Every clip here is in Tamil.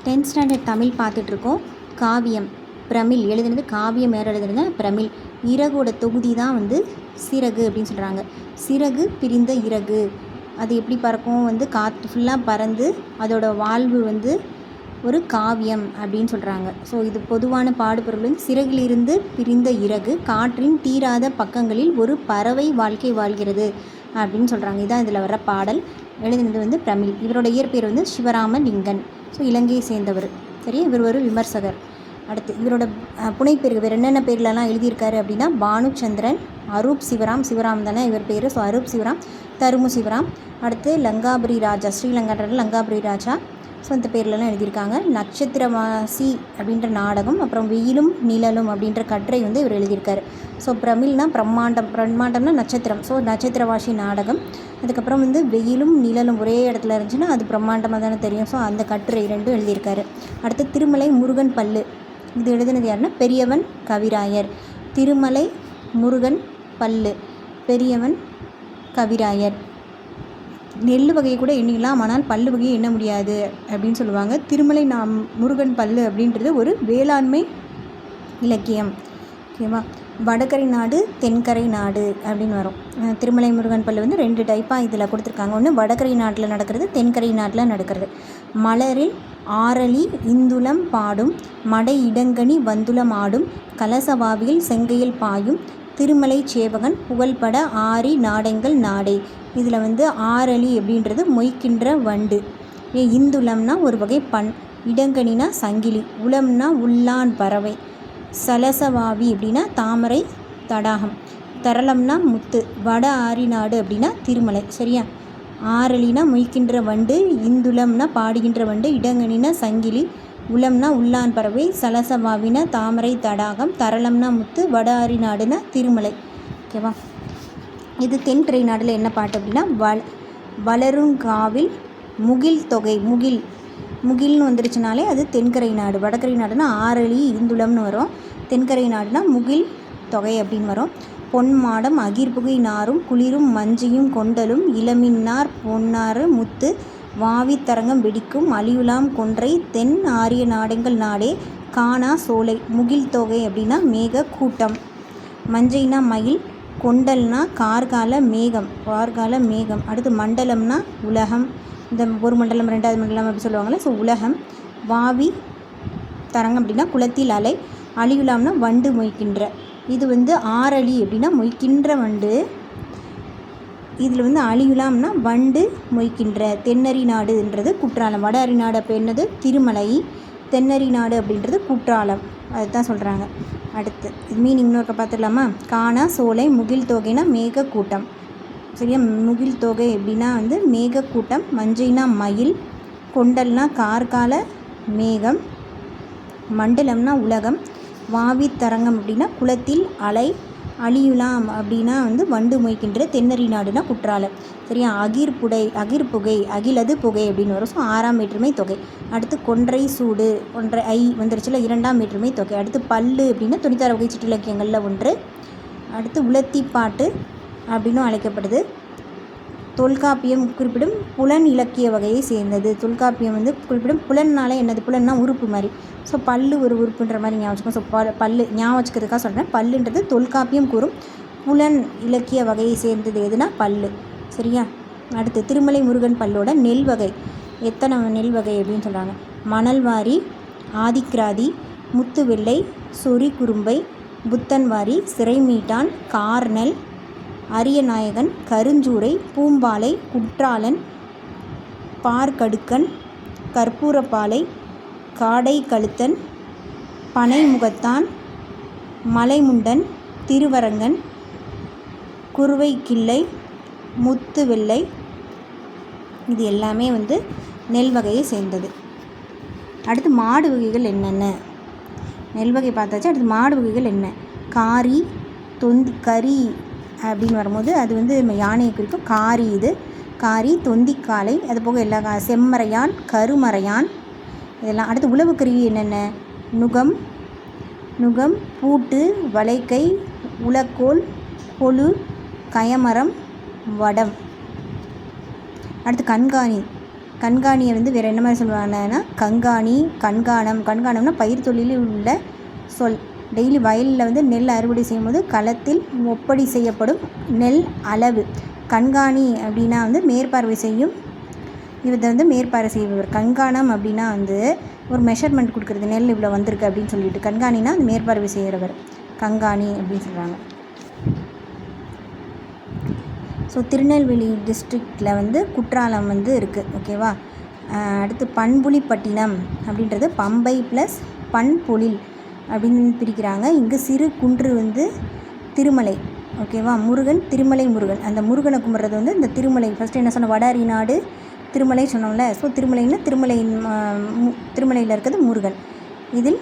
10th ஸ்டாண்டர்ட் தமிழ் பார்த்துட்ருக்கோம். காவியம் பிரமிழ் எழுதுனது காவியம் வேறு எழுதுனது பிரமிழ். இறகோட தொகுதி தான் சிறகு அப்படின்னு சொல்கிறாங்க. சிறகு பிரிந்த இறகு அது எப்படி பறக்கும்? காற்று ஃபுல்லாக பறந்து அதோட வாழ்வு ஒரு காவியம் அப்படின்னு சொல்கிறாங்க. ஸோ இது பொதுவான பாடுபொருள் சிறகிலிருந்து பிரிந்த இறகு காற்றின் தீராத பக்கங்களில் ஒரு பறவை வாழ்க்கை வாழ்கிறது அப்படின்னு சொல்கிறாங்க. இதுதான் இதில் வர்ற பாடல். எழுதினது பிரமிழ். இவரோட இயற்பெயர் சிவராமலிங்கன். ஸோ இலங்கையை சேர்ந்தவர். சரி, இவர் ஒரு விமர்சகர். அடுத்து இவரோட புனைப்பேர் இவர் என்னென்ன பேர்லலாம் எழுதியிருக்காரு அப்படின்னா பானுச்சந்திரன், அரூப் சிவராம், சிவராம் தானே இவர் பேர். ஸோ அரூப் சிவராம், தருமு சிவராம். அடுத்து லங்காபுரி ராஜா, ஸ்ரீலங்கான்ற லங்காபுரி ராஜா. ஸோ இந்த பேர்லலாம் எழுதியிருக்காங்க. நட்சத்திரவாசி அப்படின்ற நாடகம், அப்புறம் வெயிலும் நிழலும் அப்படின்ற கட்டுரை இவர் எழுதியிருக்காரு. ஸோ பிரமிழ்னா பிரம்மாண்டம், பிரம்மாண்டம்னா நட்சத்திரம். ஸோ நட்சத்திரவாசி நாடகம். அதுக்கப்புறம் வெயிலும் நிழலும் ஒரே இடத்துல இருந்துச்சுன்னா அது பிரம்மாண்டமாக தானே தெரியும். ஸோ அந்த கட்டுரை ரெண்டும் எழுதியிருக்காரு. அடுத்து திருமலை முருகன் பல்லு. இது எழுதினது யாருன்னா பெரியவன் கவிராயர். திருமலை முருகன் பல்லு, பெரியவன் கவிராயர். நெல் வகையை கூட எண்ணிக்கலாம், ஆனால் பல்லு வகையை எண்ண முடியாது அப்படின்னு சொல்லுவாங்க. திருமலை முருகன் பல்லு அப்படின்றது ஒரு வேளாண்மை இலக்கியம். ஓகேவா? வடகரை நாடு, தென்கரை நாடு அப்படின்னு வரும். திருமலை முருகன் பல்லு 2 டைப்பாக இதில் கொடுத்துருக்காங்க. ஒன்று வடகரை நாட்டில் நடக்கிறது, தென்கரை நாட்டில் நடக்கிறது. மலரில் ஆரளி இந்துளம் பாடும், மடை இடங்கனி வந்துளம் ஆடும், கலசவாவியில் செங்கையில் பாயும், திருமலை சேவகன் புகழ்பட ஆரி நாடெங்கள் நாடே. இதில் ஆரளி அப்படின்றது மொய்க்கின்ற வண்டு. இந்துளம்னா ஒரு வகை பண், இடங்கனினா சங்கிலி, உளம்னா உள்ளான் பறவை, சலசவாவி அப்படின்னா தாமரை தடாகம், தரளம்னா முத்து, வட ஆரி நாடு அப்படின்னா திருமலை. சரியா? ஆரளினா மொய்க்கின்ற வண்டு, இந்துளம்னா பாடுகின்ற வண்டு, இடங்கனினா சங்கிலி, உளம்னா உள்ளான் பறவை, சலசவாவினா தாமரை தடாகம், தரளம்னா முத்து, வட ஆரி நாடுனா திருமலை. ஓகேவா? இது தென்கரை நாடில் என்ன பாட்டு அப்படின்னா வளருங்காவில் முகில் தொகை. முகில்னு வந்துருச்சுனாலே அது தென்கரை நாடு. வடகரை நாடுனா ஆரளி இருந்துளம்னு வரும். தென்கரை நாடுனா முகில் தொகை அப்படின்னு வரும். பொன்மாடம் அகிர்புகை நாரும் குளிரும் மஞ்சியும் கொண்டலும் இளமின்னார் பொன்னாறு முத்து வாவித்தரங்கம் வெடிக்கும் அழியுலாம் கொன்றை தென் ஆரிய நாடெங்கள் நாடே காணா சோலை. முகில் தொகை அப்படின்னா மேக கூட்டம். மஞ்சைனா மயில், கொண்டல்னா கார்கால மேகம், கார்கால மேகம். அடுத்து மண்டலம்னா உலகம். இந்த ஒரு மண்டலம் ரெண்டாவது மண்டலம் அப்படி சொல்லுவாங்கள்ல. ஸோ உலகம். வாவி தரங்கம் அப்படின்னா குளத்தில் அலை, அழியுலாம்னா வண்டு மொய்க்கின்ற. இது ஆரளி அப்படின்னா மொய்க்கின்ற வண்டு. இதில் அழியுலாம்னா வண்டு மொய்க்கின்ற. தென்னறி நாடுன்றது குற்றாலம். வட அரி நாடு அப்போ என்னது? திருமலை. தென்னறி நாடு அப்படின்றது குற்றாலம். அதுதான் சொல்கிறாங்க. அடுத்து இது மீனிங் இன்னொருக்க பார்த்துடலாமா? காணா சோலை, முகில் தொகைனா மேக கூட்டம். சரியா? முகில் தொகை அப்படின்னா மேக கூட்டம். மஞ்சைனா மயில், கொண்டல்னா கார்கால மேகம், மண்டலம்னா உலகம், வாவி தரங்கம் அப்படின்னா குளத்தில் அலை, அழியுலாம் அப்படின்னா வண்டு மொய்க்கின்ற, தென்னறி நாடுனா குற்றாலம். சரியா? அகிர்புகை, அகிலது புகை அப்படின்னு வரும். ஸோ 6ஆம் வேற்றுமை தொகை. அடுத்து கொன்றை சூடு, கொன்றை ஐ வந்துருச்சுல, 2ஆம் வேற்றுமை தொகை. அடுத்து பல்லு அப்படின்னா 96 வகை சிற்றிலக்கியங்களில் ஒன்று. அடுத்து உலத்திப்பாட்டு அப்படின்னும் அழைக்கப்படுது. தொல்காப்பியம் குறிப்பிடும் புலன் இலக்கிய வகையை சேர்ந்தது. தொல்காப்பியம் குறிப்பிடும் புலன்னாலே என்னது? புலன்னா உறுப்பு மாதிரி. ஸோ பல்லு ஒரு உறுப்புன்ற மாதிரி ஞாபகம் வச்சுக்கோங்க. ஸோ பல்லு ஞாபகம் வச்சுக்கிறதுக்காக சொல்கிறேன். பல்லுன்றது தொல்காப்பியம் கூறும் புலன் இலக்கிய வகையை சேர்ந்தது எதுனா பல்லு. சரியா? அடுத்து திருமலை முருகன் பல்லோட நெல் வகை. எத்தனை நெல் வகை அப்படின்னு சொல்கிறாங்க? மணல்வாரி, ஆதிக்கிராதி, முத்து வெள்ளை, சொறி குறும்பை, புத்தன்வாரி, சிறைமீட்டான், கார்நெல், அரியநாயகன், கருஞ்சூரை, பூம்பாலை, குற்றாலன், பார்க்கடுக்கன், கற்பூரப்பாலை, காடை கழுத்தன், பனைமுகத்தான், மலைமுண்டன், திருவரங்கன், குருவை கிள்ளை, முத்து வெள்ளை. இது எல்லாமே நெல் வகையை சேர்ந்தது. அடுத்து மாடு வகைகள் என்னென்ன? நெல் வகை பார்த்தாச்சு. அடுத்து மாடு வகைகள் என்ன? காரி, கரி அப்படின்னு வரும்போது அது யானையை குறிக்கும். காரி. இது காரி, தொந்திக்காலை, அது போக எல்லா செம்மறையான், கருமறையான் இதெல்லாம். அடுத்து உழவுக்கருவி என்னென்ன? நுகம், பூட்டு, வளைக்கை, உலக்கோல், கொழு, கயமரம், வடம். அடுத்து கண்காணி. கண்காணியை வந்து வேறு என்ன மாதிரி சொல்லுவாங்கன்னா கண்காணி, கண்காணம். கண்காணம்னா பயிர் தொழிலில் உள்ள சொல். டெய்லி வயலில் வந்து நெல் அறுவடை செய்யும்போது களத்தில் ஒப்படை செய்யப்படும் நெல் அளவு. கண்காணி அப்படின்னா வந்து மேற்பார்வை செய்யும், இதை வந்து மேற்பார்வை செய்பவர். கண்காணம் அப்படின்னா வந்து ஒரு மெஷர்மெண்ட் கொடுக்குறது, நெல் இவ்வளோ வந்திருக்கு அப்படின்னு சொல்லிட்டு. கண்காணினா அது மேற்பார்வை செய்கிறவர், கண்காணி அப்படின்னு சொல்கிறாங்க. ஸோ திருநெல்வேலி டிஸ்ட்ரிக்டில் வந்து குற்றாலம் வந்து இருக்குது. ஓகேவா. அடுத்து பண்புலிப்பட்டினம் அப்படின்றது பம்பை ப்ளஸ் பண்பொழில் அப்படின்னு பிரிக்கிறாங்க. இங்கே சிறு குன்று வந்து திருமலை. ஓகேவா. முருகன் திருமலை முருகன். அந்த முருகனை கும்பிட்றது வந்து இந்த திருமலை. ஃபஸ்ட்டு என்ன சொன்ன, வட அரிநாடு திருமலை சொன்னோம்ல. ஸோ திருமலைன்னா திருமலையில் இருக்கிறது முருகன். இதில்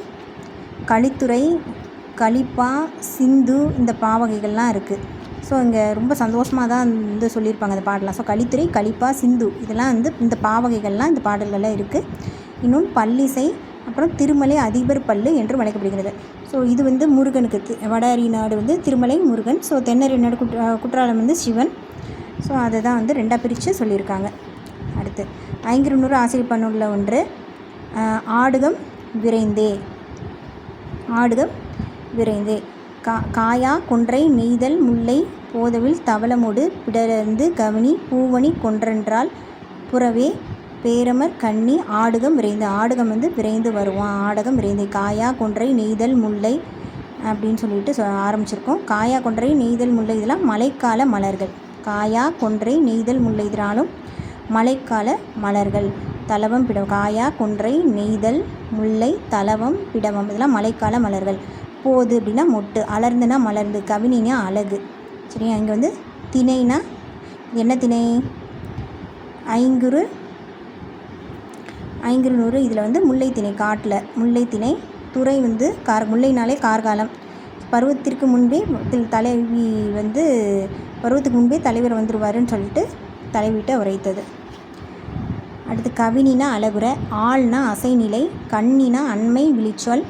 களித்துறை, களிப்பா, சிந்து இந்த பாவகைகள்லாம் இருக்குது. ஸோ இங்கே ரொம்ப சந்தோஷமாக தான் வந்து சொல்லியிருப்பாங்க அந்த பாடலாம். ஸோ களித்துறை, களிப்பா, சிந்து இதெல்லாம் வந்து இந்த பாவகைகள்லாம் இந்த பாடல்களில் இருக்குது. இன்னும் பல்லிசை, அப்புறம் திருமலை அதிபர் பல்லு என்று அழைக்கப்படுகிறது. ஸோ இது வந்து முருகனுக்கு, வட அரிநாடு வந்து திருமலை முருகன். ஸோ தென்னரிநாடு குற்றாலம் வந்து சிவன். ஸோ அதை தான் வந்து ரெண்டாக பிரித்து சொல்லியிருக்காங்க. அடுத்து ஐங்குறுநூறு ஆசிரியர் பன்னுள்ள ஒன்று ஆடுகம் விரைந்தே. ஆடுகம் விரைந்தே. காயா கொன்றை நெய்தல் முல்லை போதவில் தவளமொடு பிடர்ந்து கவனி பூவணி கொன்றென்றால் புறவே பேரமர் கண்ணி ஆடுகம் விரைந்து. ஆடுகம் வந்து விரைந்து வருவான். ஆடுகம் விரைந்தே. காயா கொன்றை நெய்தல் முல்லை அப்படின்னு சொல்லிட்டு ஆரம்பிச்சிருக்கோம். காயா கொன்றை நெய்தல் முல்லை இதெல்லாம் மழைக்கால மலர்கள். காயா கொன்றை நெய்தல் முல்லை இதனாலும் மழைக்கால மலர்கள். தலவம் பிடவம். காயா கொன்றை நெய்தல் முல்லை தலவம் பிடவம் இதெல்லாம் மழைக்கால மலர்கள். போது அப்படின்னா மொட்டு, அலர்ந்துனா மலர்ந்து, கவினினா அழகு. சரியா. இங்கே வந்து திணைனா என்ன திணை, ஐங்குறுநூறு. இதில் வந்து முல்லை திணை, காட்டில் முல்லை திணை. துறை வந்து முல்லைனாலே கார்காலம். பருவத்திற்கு முன்பே தலைவி வந்து பருவத்துக்கு முன்பே தலைவர் வந்துடுவாருன்னு சொல்லிட்டு தலைவிட்ட உரைத்தது. அடுத்து கவினினா அழகுற, ஆள்னா அசைநிலை, கண்ணினா அண்மை விழிச்சொல்,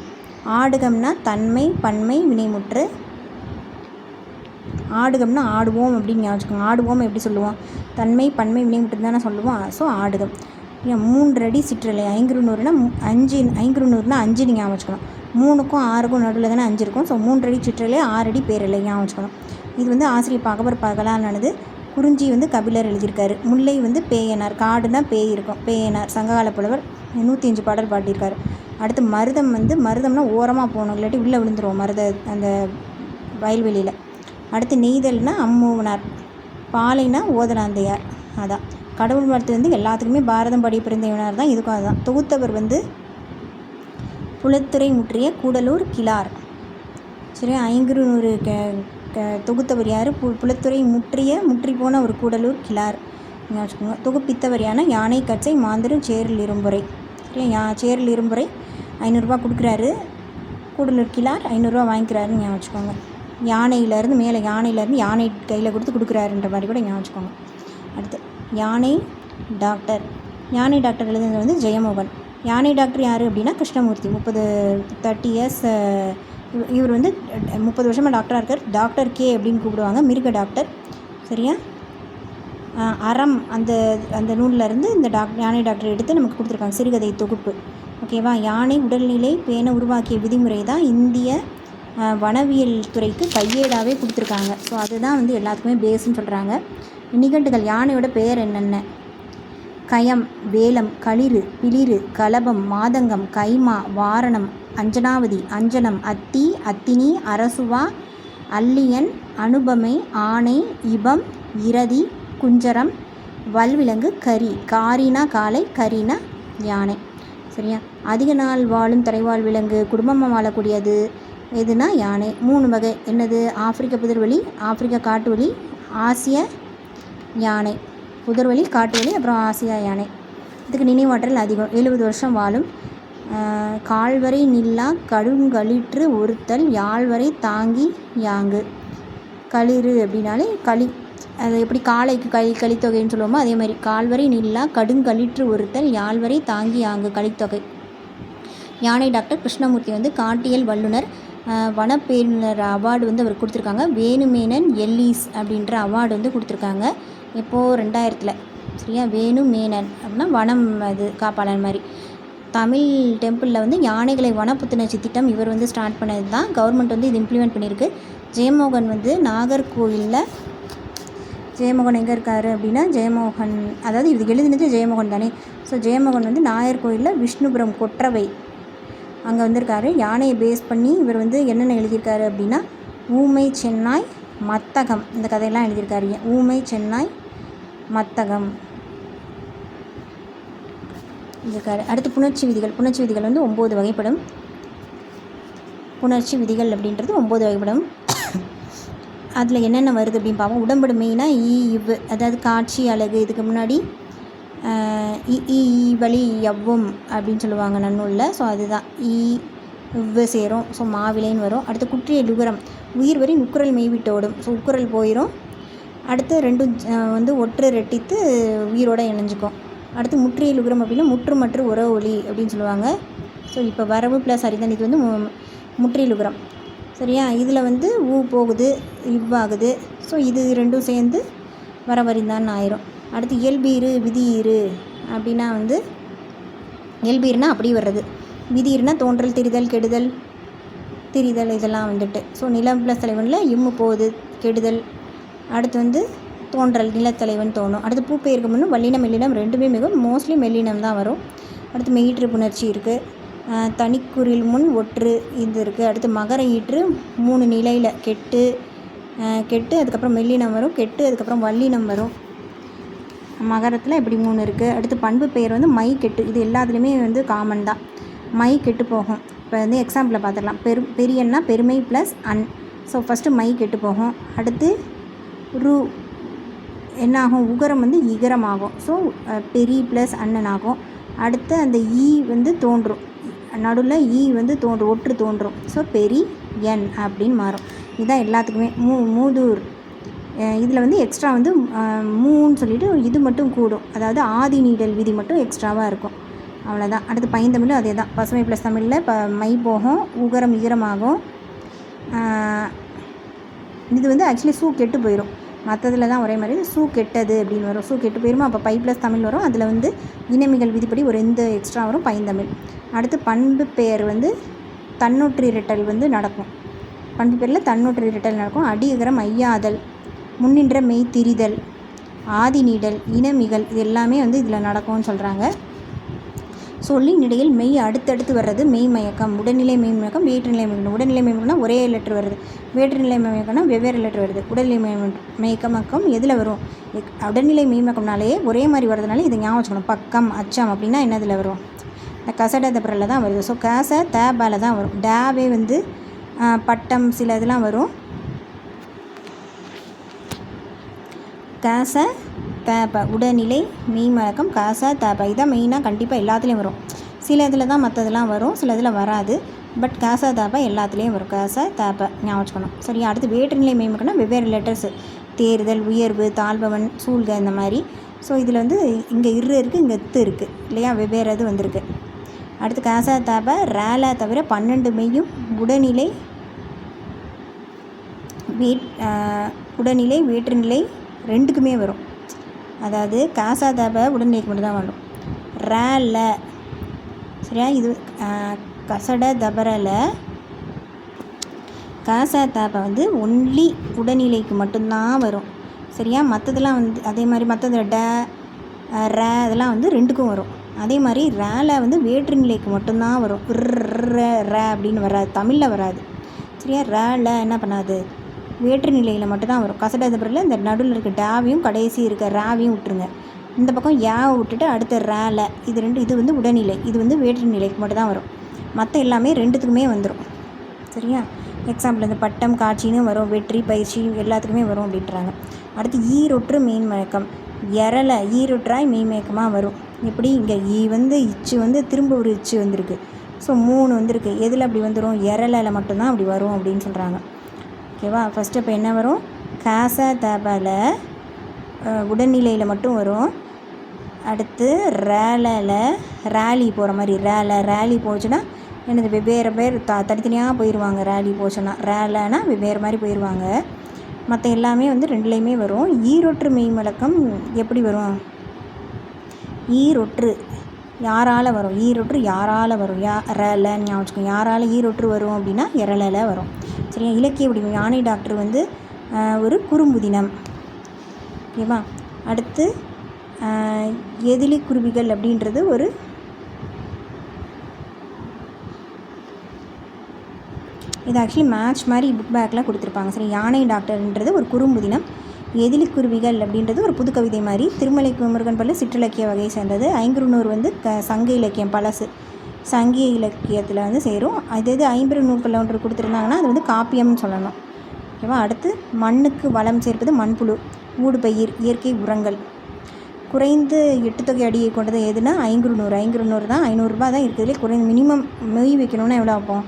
ஆடுகம்னா தன்மை பன்மை வினைமுற்று. ஆடுகம்னா ஆடுவோம் அப்படின்னு ஞாபகம். ஆடுவோம் எப்படி சொல்லுவோம், தன்மை பன்மை வினைமுற்று தானே சொல்லுவோம். ஸோ ஆடுகம். 3 அடி சிற்றலை. ஐங்குறுநூறுனா 5. ஐங்குறுநூறுனா 5 நீங்கள் ஞாபகம் வச்சுக்கணும். 3க்கும் 6க்கும் நடுவில் தானே 5 இருக்கும். ஸோ 3 அடி சிற்றலை, 6 அடி பேரலை ஞாபகம் வச்சுக்கணும். இது வந்து ஆசிரியர் பகவர் பகலானது. குறிஞ்சி வந்து கபிலர் எழுதியிருக்காரு. முல்லை வந்து பேயனார். காடுனா பேய் இருக்கும், பேயனார் சங்ககால புலவர் 105 பாடல் பாடியிருக்காரு. அடுத்து மருதம் வந்து மருதம்னா ஓரமாக போகணும், இல்லாட்டி உள்ளே விழுந்துருவோம் அந்த வயல்வெளியில். அடுத்து நெய்தல்னா அம்மூவனார். பாலைனா ஓதலாந்தையார். அதான் கடவுள் வாழ்த்து வந்து எல்லாத்துக்குமே பாரதம் பாடிய பிறந்தவனார் தான். இதுக்கும் அதுதான். தொகுத்தவர் வந்து புலத்துறை முற்றிய கூடலூர் கிழார். சரி. ஐங்குறுநூறு தொகுத்தவர் யார், புலத்துறை முற்றி போன ஒரு கூடலூர் கிழார் வச்சுக்கோங்க. தொகுப்பித்தவர் யானை யானை கச்சை மாந்தரும் சேரல் இரும்புரை. சரியா. சேரல் இரும்புரை 500 கொடுக்குறாரு. கூடலூர் கிழார் 500 வாங்கிக்கிறாருன்னு ஞாபகம் வச்சுக்கோங்க. யானையிலேருந்து மேலே யானையிலேருந்து யானை கையில் கொடுக்குறாருன்ற மாதிரி கூட ஞாபகம் வச்சுக்கோங்க. அடுத்து யானை டாக்டர். யானை டாக்டர் எழுதுனது வந்து ஜெயமோகன். யானை டாக்டர் யார் அப்படின்னா கிருஷ்ணமூர்த்தி. 30 இயர்ஸ் இவர் வந்து 30 வருஷமாக டாக்டராக இருக்கார். டாக்டர் கே அப்படின்னு கூப்பிடுவாங்க, மிருக டாக்டர். சரியா. அறம் அந்த நூலில் இந்த யானை டாக்டர் எடுத்து நமக்கு கொடுத்துருக்காங்க, சிறுகதை தொகுப்பு. ஓகேவா. யானை உடல்நிலை பேண உருவாக்கிய விதிமுறை தான் இந்திய வனவியல் துறைக்கு கையேடாகவே கொடுத்துருக்காங்க. ஸோ அதுதான் வந்து எல்லாத்துக்குமே பேஸ்ன்னு சொல்கிறாங்க. நிகண்டுகள். யானையோட பெயர் என்னென்ன, கயம், வேலம், களிறு, பிளிறு, கலபம், மாதங்கம், கைமா, வாரணம், அஞ்சனாவதி, அஞ்சனம், அத்தி, அத்தினி, அரசுவா, அல்லியன், அனுபமை, ஆணை, இபம், இரதி, குஞ்சரம், வல்விலங்கு, கரி. காரினா காளை, கரினா யானை. சரியா. அதிக நாள் வாழும் தலைவாழ் விலங்கு, குடும்பமாக வாழக்கூடியது எதுனா யானை. 3 வகை. என்னது, ஆப்பிரிக்க புதர்வெளி, ஆப்பிரிக்க காட்டுவெளி, ஆசிய யானை. புதர்வெளி, காட்டுவெளி, அப்புறம் ஆசியா யானை. இதுக்கு நினைவாற்றல் அதிகம். 70 வருஷம் வாழும். கால்வரை நில்லா கடுங்களிற்று ஒருத்தல் யாழ்வரை தாங்கி யாங்கு. களிறு அப்படின்னாலே அது எப்படி காளைக்கு கலித்தொகைன்னு சொல்லுவோமோ அதே மாதிரி கால்வரை நில்லா கடுங்களிற்று ஒருத்தல் யாழ்வரை தாங்கி யாங்கு கலித்தொகை. யானை டாக்டர் கிருஷ்ணமூர்த்தி வந்து காட்டியல் வல்லுனர், வனப்பேரினர் அவார்டு வந்து அவர் கொடுத்துருக்காங்க. வேணுமேனன் எல்லீஸ் அப்படின்ற அவார்டு வந்து கொடுத்துருக்காங்க. எப்போது 2000 சரியா? வேணு மேனன் அப்படின்னா வனம் அது காப்பாளன் மாதிரி. தமிழ் டெம்பிளில் வந்து யானைகளை வனப்புத்துணர்ச்சி திட்டம் இவர் வந்து ஸ்டார்ட் பண்ணது தான். கவர்மெண்ட் வந்து இது இம்ப்ளிமெண்ட் பண்ணியிருக்கு. ஜெயமோகன் வந்து நாகர்கோவிலில், ஜெயமோகன் எங்கே இருக்கார் அப்படின்னா, ஜெயமோகன் அதாவது இது எழுதினது ஜெயமோகன் தானே. ஸோ ஜெயமோகன் வந்து நாகர்கோவிலில் விஷ்ணுபுரம் கொற்றவை அங்கே வந்திருக்காரு. யானையை பேஸ் பண்ணி இவர் வந்து என்னென்ன எழுதியிருக்காரு அப்படின்னா, ஊமை சென்னாய் மத்தகம் இந்த கதையெல்லாம் எழுதியிருக்காரு. ஊமை சென்னாய் மத்தகம் இருக்காரு. அடுத்து புணர்ச்சி விதிகள். புணர்ச்சி விதிகள் வந்து 9 வகைப்படும். புணர்ச்சி விதிகள் அப்படின்றது 9 வகைப்படும். அதில் என்னென்ன வருது அப்படின்னு பார்ப்போம். உடம்படு மெயினாக இவ் அதாவது காட்சி அழகு. இதுக்கு முன்னாடி வழி எவ்வும் அப்படின்னு சொல்லுவாங்க நன்னூலில். ஸோ அதுதான் இவ் சேரும். ஸோ மாவிலைன்னு வரும். அடுத்து குற்றிய லுகரம் உயிர் வரி நுக்குரல் மெய்விட்டோடும். ஸோ உக்குரல் போயிடும். அடுத்து ரெண்டும் வந்து ஒற்று ரெட்டித்து உயிரோடு இணைஞ்சிக்கும். அடுத்து முற்றிய லுகரம் அப்படின்னா முற்று மற்ற உற ஒளி அப்படின்னு சொல்லுவாங்க. ஸோ இப்போ வரவு ப்ளஸ் அரிதான் இது வந்து முற்றிய லுகரம். சரியா? இதில் வந்து ஊ போகுது, இவ்வாகுது. ஸோ இது ரெண்டும் சேர்ந்து வரவரிந்தான் ஆயிரும். அடுத்து இயல்பீரு விதியீரு அப்படின்னா வந்து இயல்பீருனா அப்படி வர்றது. விதியீருனா தோன்றல் திரிதல் கெடுதல் திரிதல் இதெல்லாம் வந்துட்டு. ஸோ நிலம் ப்ளஸ் தலைவனில் இம்மு போகுது கெடுதல். அடுத்து வந்து தோன்றல் நிலத்தலைவன் தோணும். அடுத்து பூப்பெயருக்கு முன்னும் வல்லினம் மெல்லினம் ரெண்டுமே மிகவும் மோஸ்ட்லி மெல்லினம் தான் வரும். அடுத்து மெயிற்று புணர்ச்சி இருக்குது. தனிக்குறில் முன் ஒற்று இது இருக்குது. அடுத்து மகர ஈற்று 3 நிலையில் கெட்டு அதுக்கப்புறம் மெல்லினம் வரும். கெட்டு அதுக்கப்புறம் வல்லினம் வரும். மகரத்தில் இப்படி 3 இருக்குது. அடுத்து பண்பு பெயர் வந்து மை கெட்டு. இது எல்லாத்துலேயுமே வந்து காமன் தான். மை கெட்டு போகும். இப்போ வந்து எக்ஸாம்பிளில் பார்த்துடலாம். பெரியன்னா பெருமை plus an. So first my கெட்டு போகும். அடுத்து ரு என்னாகும்? உகரம் வந்து இகரம் ஆகும். ஸோ பெரி ப்ளஸ் அண்ணன் ஆகும். அடுத்து அந்த ஈ வந்து தோன்றும். நடுவில் ஈ வந்து தோன்றும், ஒற்று தோன்றும். ஸோ பெரி என் அப்படின்னு மாறும். இதுதான் எல்லாத்துக்குமே. மூதூர் இதில் வந்து எக்ஸ்ட்ரா வந்து மூன்னு சொல்லிவிட்டு இது மட்டும் கூடும். அதாவது ஆதி நீடல் விதி மட்டும் எக்ஸ்ட்ராவாக இருக்கும். அவ்வளோதான். அடுத்து பைந்தமிழும் அதே தான். பசுமை ப்ளஸ் தமிழில் மை போகும், உகரம் ஈரமாகும். இது வந்து ஆக்சுவலி சூ கெட்டு போயிடும். மற்றதில் தான் ஒரே மாதிரி சூ கெட்டது அப்படின்னு வரும். சூ கெட்டு போயிடுமா, அப்போ பை ப்ளஸ் தமிழ் வரும். அதில் வந்து இனமிகள் விதிப்படி ஒரு எக்ஸ்ட்ரா வரும், பைந்தமிழ். அடுத்து பண்பு பெயர் வந்து தன்னொற்று இரட்டல் வந்து நடக்கும். பண்பு பெயரில் தன்னொற்று இரட்டல் நடக்கும். அடியகரம் ஐயாதல், முன்னின்ற மெய் திரிதல், ஆதி நீடல், இனமிகள் இது எல்லாமே வந்து இதில் நடக்கும்னு சொல்கிறாங்க. சொல்லின் இடையில் மெய் அடுத்தடுத்து வர்றது மெய் மயக்கம். உடல்நிலை மெய் மயக்கம், வேற்றுநிலை மயக்கம். உடல்நிலை மயக்கம்னா ஒரே லெட்ரு வருது. வேற்றுநிலை மயக்கம்னா வெவ்வேறு லெட்ரு வருது. உடல்நிலை மயக்கம் எதில் வரும்? உடல்நிலை மெய்மயக்கம்னாலே ஒரே மாதிரி வர்றதுனால இதை ஞாபகம் வச்சுக்கணும். பக்கம் அச்சம் அப்படின்னா என்னதில் வரும்? இந்த கசட தபரில் தான் வருது. ஸோ காச தேபால தான் வரும். டேவே வந்து பட்டம் சில இதெல்லாம் வரும். காச தேப்ப உடல்நிலை மெய்மயக்கம் காச தேப்ப இதான் மெயினாக கண்டிப்பாக எல்லாத்துலேயும் வரும். சில இதில் தான் மற்றதெல்லாம் வரும், சில இதில் வராது. பட் காச தேப்ப எல்லாத்துலேயும் வரும். காச தேப்ப ஞாபகம் வச்சுக்கணும். சரியா? அடுத்து வேற்றுநிலை மெய்மயக்கம்னா வெவ்வேறு லெட்டர்ஸு. தேர்தல், உயர்வு, தாழ்பவன், சூழ்க இந்த மாதிரி. ஸோ இதில் வந்து இங்கே இருக்குது, இங்கே இருக்குது இல்லையா? வெவ்வேறு இது வந்திருக்கு. அடுத்து காசா தாப ரேலை தவிர 12 மெய்யும் உடல்நிலை வேற்றுநிலை ரெண்டுக்குமே வரும். அதாவது காசா தாப உடல்நிலைக்கு மட்டும் தான் வரும். ரேல சரியா? இது கசட தபரல காசா தாப வந்து ஒன்லி உடல்நிலைக்கு மட்டும்தான் வரும். சரியா? மற்றதெல்லாம் வந்து அதே மாதிரி மற்றது ரே அதெல்லாம் வந்து ரெண்டுக்கும் வரும். அதே மாதிரி ரேல வந்து வேற்றுநிலைக்கு மட்டும்தான் வரும். ரே அப்படின்னு வராது, தமிழில் வராது. சரியா? ரேல என்ன பண்ணாது, வேற்றுநிலையில் மட்டும்தான் வரும். கசடதபரில் இந்த நடுவில் இருக்க டேவையும் கடைசி இருக்க ரேவையும் விட்டுருங்க. இந்த பக்கம் யாவை விட்டுட்டு அடுத்த ரேல இது வந்து உடல்நிலை, இது வந்து வேற்றுநிலைக்கு மட்டும் தான் வரும். மற்ற எல்லாமே ரெண்டுத்துக்குமே வந்துடும். சரியா? எக்ஸாம்பிள் இந்த பட்டம் காட்சின்னு வரும், வெற்றி பயிற்சி எல்லாத்துக்குமே வரும் அப்படின்றாங்க. அடுத்து ஈரொற்று மெய்மயக்கம். எரலை ஈரொற்றாய் மெய்மயக்கமாக வரும். எப்படி? இங்கே வந்து இச்சு வந்து திரும்ப ஒரு இச்சு வந்திருக்கு. ஸோ 3 வந்திருக்கு. எதில் அப்படி வந்துடும்? எரலையில் மட்டும்தான் அப்படி வரும் அப்படின்னு சொல்கிறாங்க. ஓகேவா? ஃபஸ்ட்டு இப்போ என்ன வரும்? காச தபல உடல்நிலையில் மட்டும் வரும். அடுத்து ரேலில் ரேலி போகிற மாதிரி ரேலி போச்சுன்னா என்னது வெவ்வேறு பேர் தனித்தனியாக போயிடுவாங்க. ரேலி போச்சுன்னா ரேலைனா வெவ்வேறு மாதிரி போயிடுவாங்க. மற்ற எல்லாமே வந்து ரெண்டுலேயுமே வரும். ஈரொற்று மெய்மயக்கம் எப்படி வரும்? ஈரொற்று யாரால் வரும், ஈரொற்று யாரால் வரும், ரலன்னு ஞாபகம் வச்சுக்கோங்க. யாரால் ஈரொற்று வரும் அப்படின்னா எரளல வரும். சரியா. இலக்கிய வடிவம் யானை டாக்டர் வந்து ஒரு குறும்புதினம். ஓகேவா. அடுத்து எதிலி குருவிகள் அப்படின்றது ஒரு இது ஆக்சுவலி மேட்ச் மாதிரி புக் பேக்கில் கொடுத்துருப்பாங்க. சரி. யானை டாக்டர்ன்றது ஒரு குறும்புதினம், எதிலி குருவிகள் அப்படின்றது ஒரு புது கவிதை மாதிரி. திருமலை முருகன் பள்ளி சிற்றிலக்கிய வகையை சேர்ந்தது. ஐங்குறுநூறு வந்து சங்க இலக்கியம் பழசு, சங்க இலக்கியத்தில் வந்து சேரும். அது ஐம்பெருநூறு ஒன்று கொடுத்துருந்தாங்கன்னா அது வந்து காப்பியம்னு சொல்லணும். ஓகேவா. அடுத்து மண்ணுக்கு வளம் சேர்ப்பது மண்புழு, ஊடுபயிர், இயற்கை உரங்கள். குறைந்து 8 தொகை அடியை கொண்டது எதுனா ஐங்குறுநூறு தான். 500 தான் இருக்கிறதுலே குறைந்த. மினிமம் மொய் வைக்கணும்னா எவ்வளோ ஆகும்,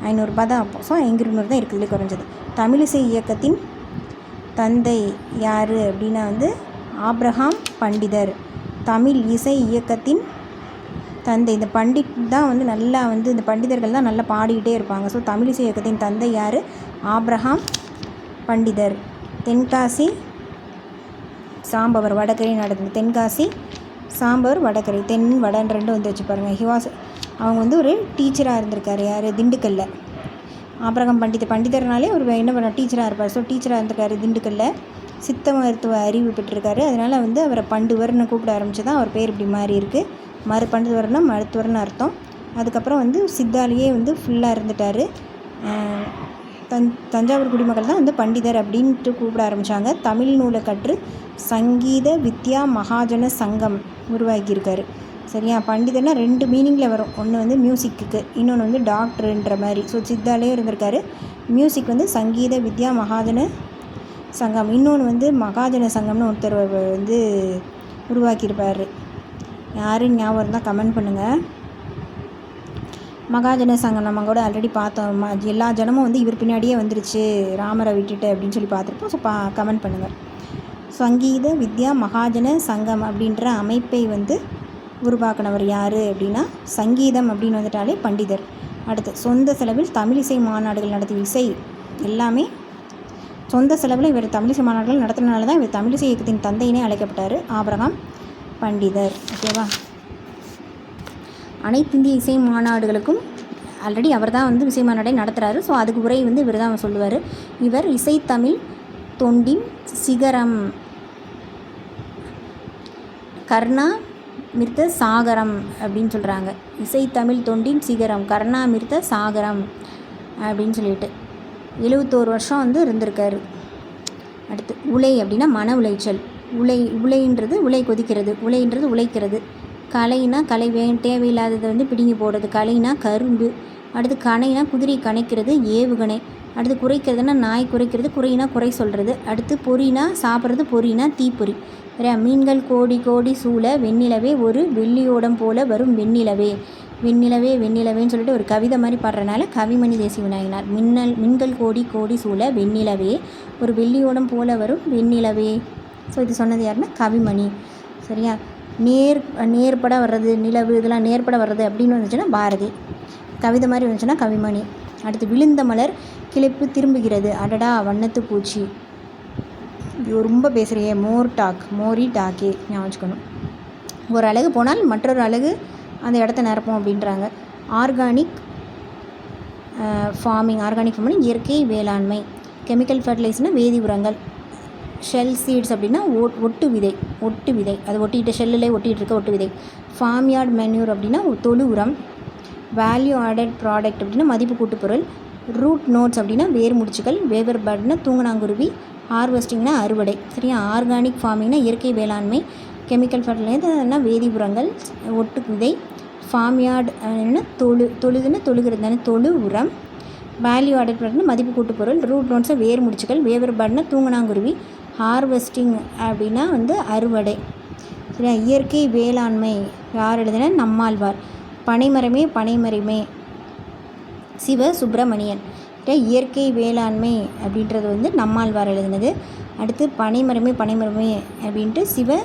500 தான் ஆகும். ஸோ 500 தான் இருக்கிறதுலே குறைஞ்சது. தமிழிசை இயக்கத்தின் தந்தை யார் அப்படின்னா வந்து ஆப்ரஹாம் பண்டிதர். தமிழ் இசை இயக்கத்தின் தந்தை, இந்த பண்டிட் தான் வந்து நல்லா வந்து இந்த பண்டிதர்கள் தான் நல்லா பாடிக்கிட்டே இருப்பாங்க. ஸோ தமிழிசை இயக்கத்தின் தந்தை யார், ஆப்ரஹாம் பண்டிதர். தென்காசி சாம்பவர் வடகரை நடந்தது. தென்காசி சாம்பவர் வடகரை, தென் வடன்னு 2 வந்து வச்சு பாருங்கள். அவங்க வந்து ஒரு டீச்சராக இருந்திருக்காரு. யார், திண்டுக்கல்ல. ஆப்ரஹாம் பண்டிதர்னாலே ஒரு என்ன பண்ண டீச்சராக இருப்பார். ஸோ டீச்சராக இருந்திருக்காரு திண்டுக்கல்ல. சித்த மருத்துவ அறிவு பெற்றிருக்காரு. அதனால் வந்து அவரை பண்டுவர்னு கூப்பிட ஆரம்பிச்சு தான் அவர் பேர் இப்படி மாறி இருக்குது. பண்டுவர்னா மருத்துவர்னு அர்த்தம். அதுக்கப்புறம் வந்து சித்தாலேயே வந்து ஃபுல்லாக இருந்துட்டார். தஞ்சாவூர் குடிமக்கள் தான் வந்து பண்டிதர் அப்படின்ட்டு கூப்பிட ஆரம்பித்தாங்க. தமிழ் நூலை கற்று சங்கீத வித்யா மகாஜன சங்கம் உருவாக்கியிருக்காரு. சரியா. பண்டிதர்னா 2 மீனிங்கில் வரும். ஒன்று வந்து மியூசிக்கு, இன்னொன்று வந்து டாக்டருன்ற மாதிரி. ஸோ சித்தாலே இருந்திருக்காரு. மியூசிக் வந்து சங்கீத வித்யா மகாஜன சங்கம், இன்னொன்று வந்து மகாஜன சங்கம்னு ஒருத்தர் வந்து உருவாக்கியிருப்பார். யாருன்னு ஞாபகம் இருந்தால் கமெண்ட் பண்ணுங்கள். மகாஜன சங்கம் நம்ம கூட ஆல்ரெடி பார்த்தோம். எல்லா ஜனமும் வந்து இவர் பின்னாடியே வந்துருச்சு ராமரை விட்டுட்டு அப்படின்னு சொல்லி பார்த்துருப்போம். ஸோ கமெண்ட் பண்ணுங்கள். சங்கீத வித்யா மகாஜன சங்கம் அப்படின்ற அமைப்பை வந்து உருவாக்கினவர் யார் அப்படின்னா சங்கீதம் அப்படின்னு வந்துட்டாலே பண்டிதர். அடுத்து சொந்த செலவில் தமிழிசை மாநாடுகள் நடத்திய இசை எல்லாமே சொந்த செலவில் இவர் தமிழிசை மாநாடுகள் நடத்துனதுனால தான் இவர் தமிழிசை இயக்கத்தின் தந்தையினே அழைக்கப்பட்டார், ஆபிரகாம் பண்டிதர். ஓகேவா. அனைத்திந்திய இசை மாநாடுகளுக்கும் ஆல்ரெடி அவர் தான் வந்து இசை மாநாடை நடத்துகிறாரு. ஸோ அதுக்கு உரை வந்து இவர் தான் சொல்லுவார். இவர் இசைத்தமிழ் தொண்டின் சிகரம், கர்ணாமிர்த சாகரம் அப்படின்னு சொல்கிறாங்க. இசைத்தமிழ் தொண்டின் சிகரம், கர்ணாமிர்த சாகரம் அப்படின்னு சொல்லிட்டு 71 வருஷம் வந்து இருந்திருக்காரு. அடுத்து உலை அப்படின்னா மன உளைச்சல். உலைன்றது உலை கொதிக்கிறது, உலைன்றது உழைக்கிறது. கலைனா கலை தேவையில்லாததை வந்து பிடுங்கி போடுறது, கலைனா கரும்பு. அடுத்து கணைனா குதிரை கணைக்கிறது, ஏவுகணை. அடுத்து குறைக்கிறதுனா நாய் குறைக்கிறது, குறைனா குறை சொல்கிறது. அடுத்து பொறினா சாப்பிட்றது, பொறினா தீப்பொறி. சரியா. மீன்கள் கோடி கோடி சூழ வெண்ணிலவே ஒரு வெள்ளியோடம் போல வரும் வெண்ணிலவே. வெண்ணிலவே வெண்ணிலவேன்னு சொல்லிட்டு ஒரு கவிதை மாதிரி பாடுறதுனால கவிமணி தேசிய விநாயகனார். மின்கள் கோடி கோடி சூழ வெண்ணிலவே ஒரு வெள்ளியோடம் போல வரும் வெண்ணிலவே. ஸோ இது சொன்னது யாருன்னா கவிமணி. சரியா. நேர்பட வர்றது நிலவு, இதெல்லாம் நேர்பட வர்றது அப்படின்னு வந்துச்சுன்னா பாரதி. கவிதை மாதிரி வந்துச்சுன்னா கவிமணி. அடுத்து விழுந்த மலர் கிளிப்பு திரும்புகிறது, அடடா வண்ணத்து பூச்சி. ரொம்ப பேசுகிறியே, மோரி டாக்கே ஞாபகம் வச்சுக்கணும். ஒரு அழகு போனால் மற்றொரு அழகு அந்த இடத்த நிரப்போம் அப்படின்றாங்க. ஆர்கானிக் ஃபார்மிங் இயற்கை வேளாண்மை. கெமிக்கல் ஃபர்டிலைசர்னால் வேதி உரங்கள். ஷெல் சீட்ஸ் அப்படின்னா ஒட்டு விதை, அது ஒட்டிகிட்டு ஷெல்லில் ஒட்டிகிட்டு இருக்க ஒட்டு விதை. ஃபார்ம் யார்ட் மென்யூர் அப்படின்னா தொழு உரம். வேல்யூ ஆடட் ப்ராடக்ட் அப்படின்னா மதிப்பு கூட்டுப்பொருள். ரூட் நோட்ஸ் அப்படின்னா வேர் முடிச்சுகள். வேவர் பேர்ட்னா தூங்கனாங்குருவி. ஹார்வெஸ்டிங்னா அறுவடை. சரியா. ஆர்கானிக் ஃபார்மிங்னா இயற்கை வேளாண்மை. கெமிக்கல் ஃபர்டிலைசர்னா வேதி உரங்கள், ஒட்டு விதை. ஃபார்ம் யார்டு தொழுதுன்னு தொழுகிறது தானே, தொழு உரம். வேல்யூ ஆடட் ப்ராடக்ட்னா மதிப்பு கூட்டுப்பொருள். ரூட் நோட்ஸை வேர் முடிச்சுகள். வேவர் பேர்ட்னா தூங்கனாங்குருவி. ஹார்வெஸ்டிங் அப்படின்னா வந்து அறுவடை. சரியா. இயற்கை வேளாண்மை யார் எழுதுனா நம்மாழ்வார். பனைமரமே சிவ சுப்பிரமணியன். இயற்கை வேளாண்மை அப்படின்றது வந்து நம்மாழ்வார் எழுதுனது. அடுத்து பனைமரமே அப்படின்ட்டு சிவ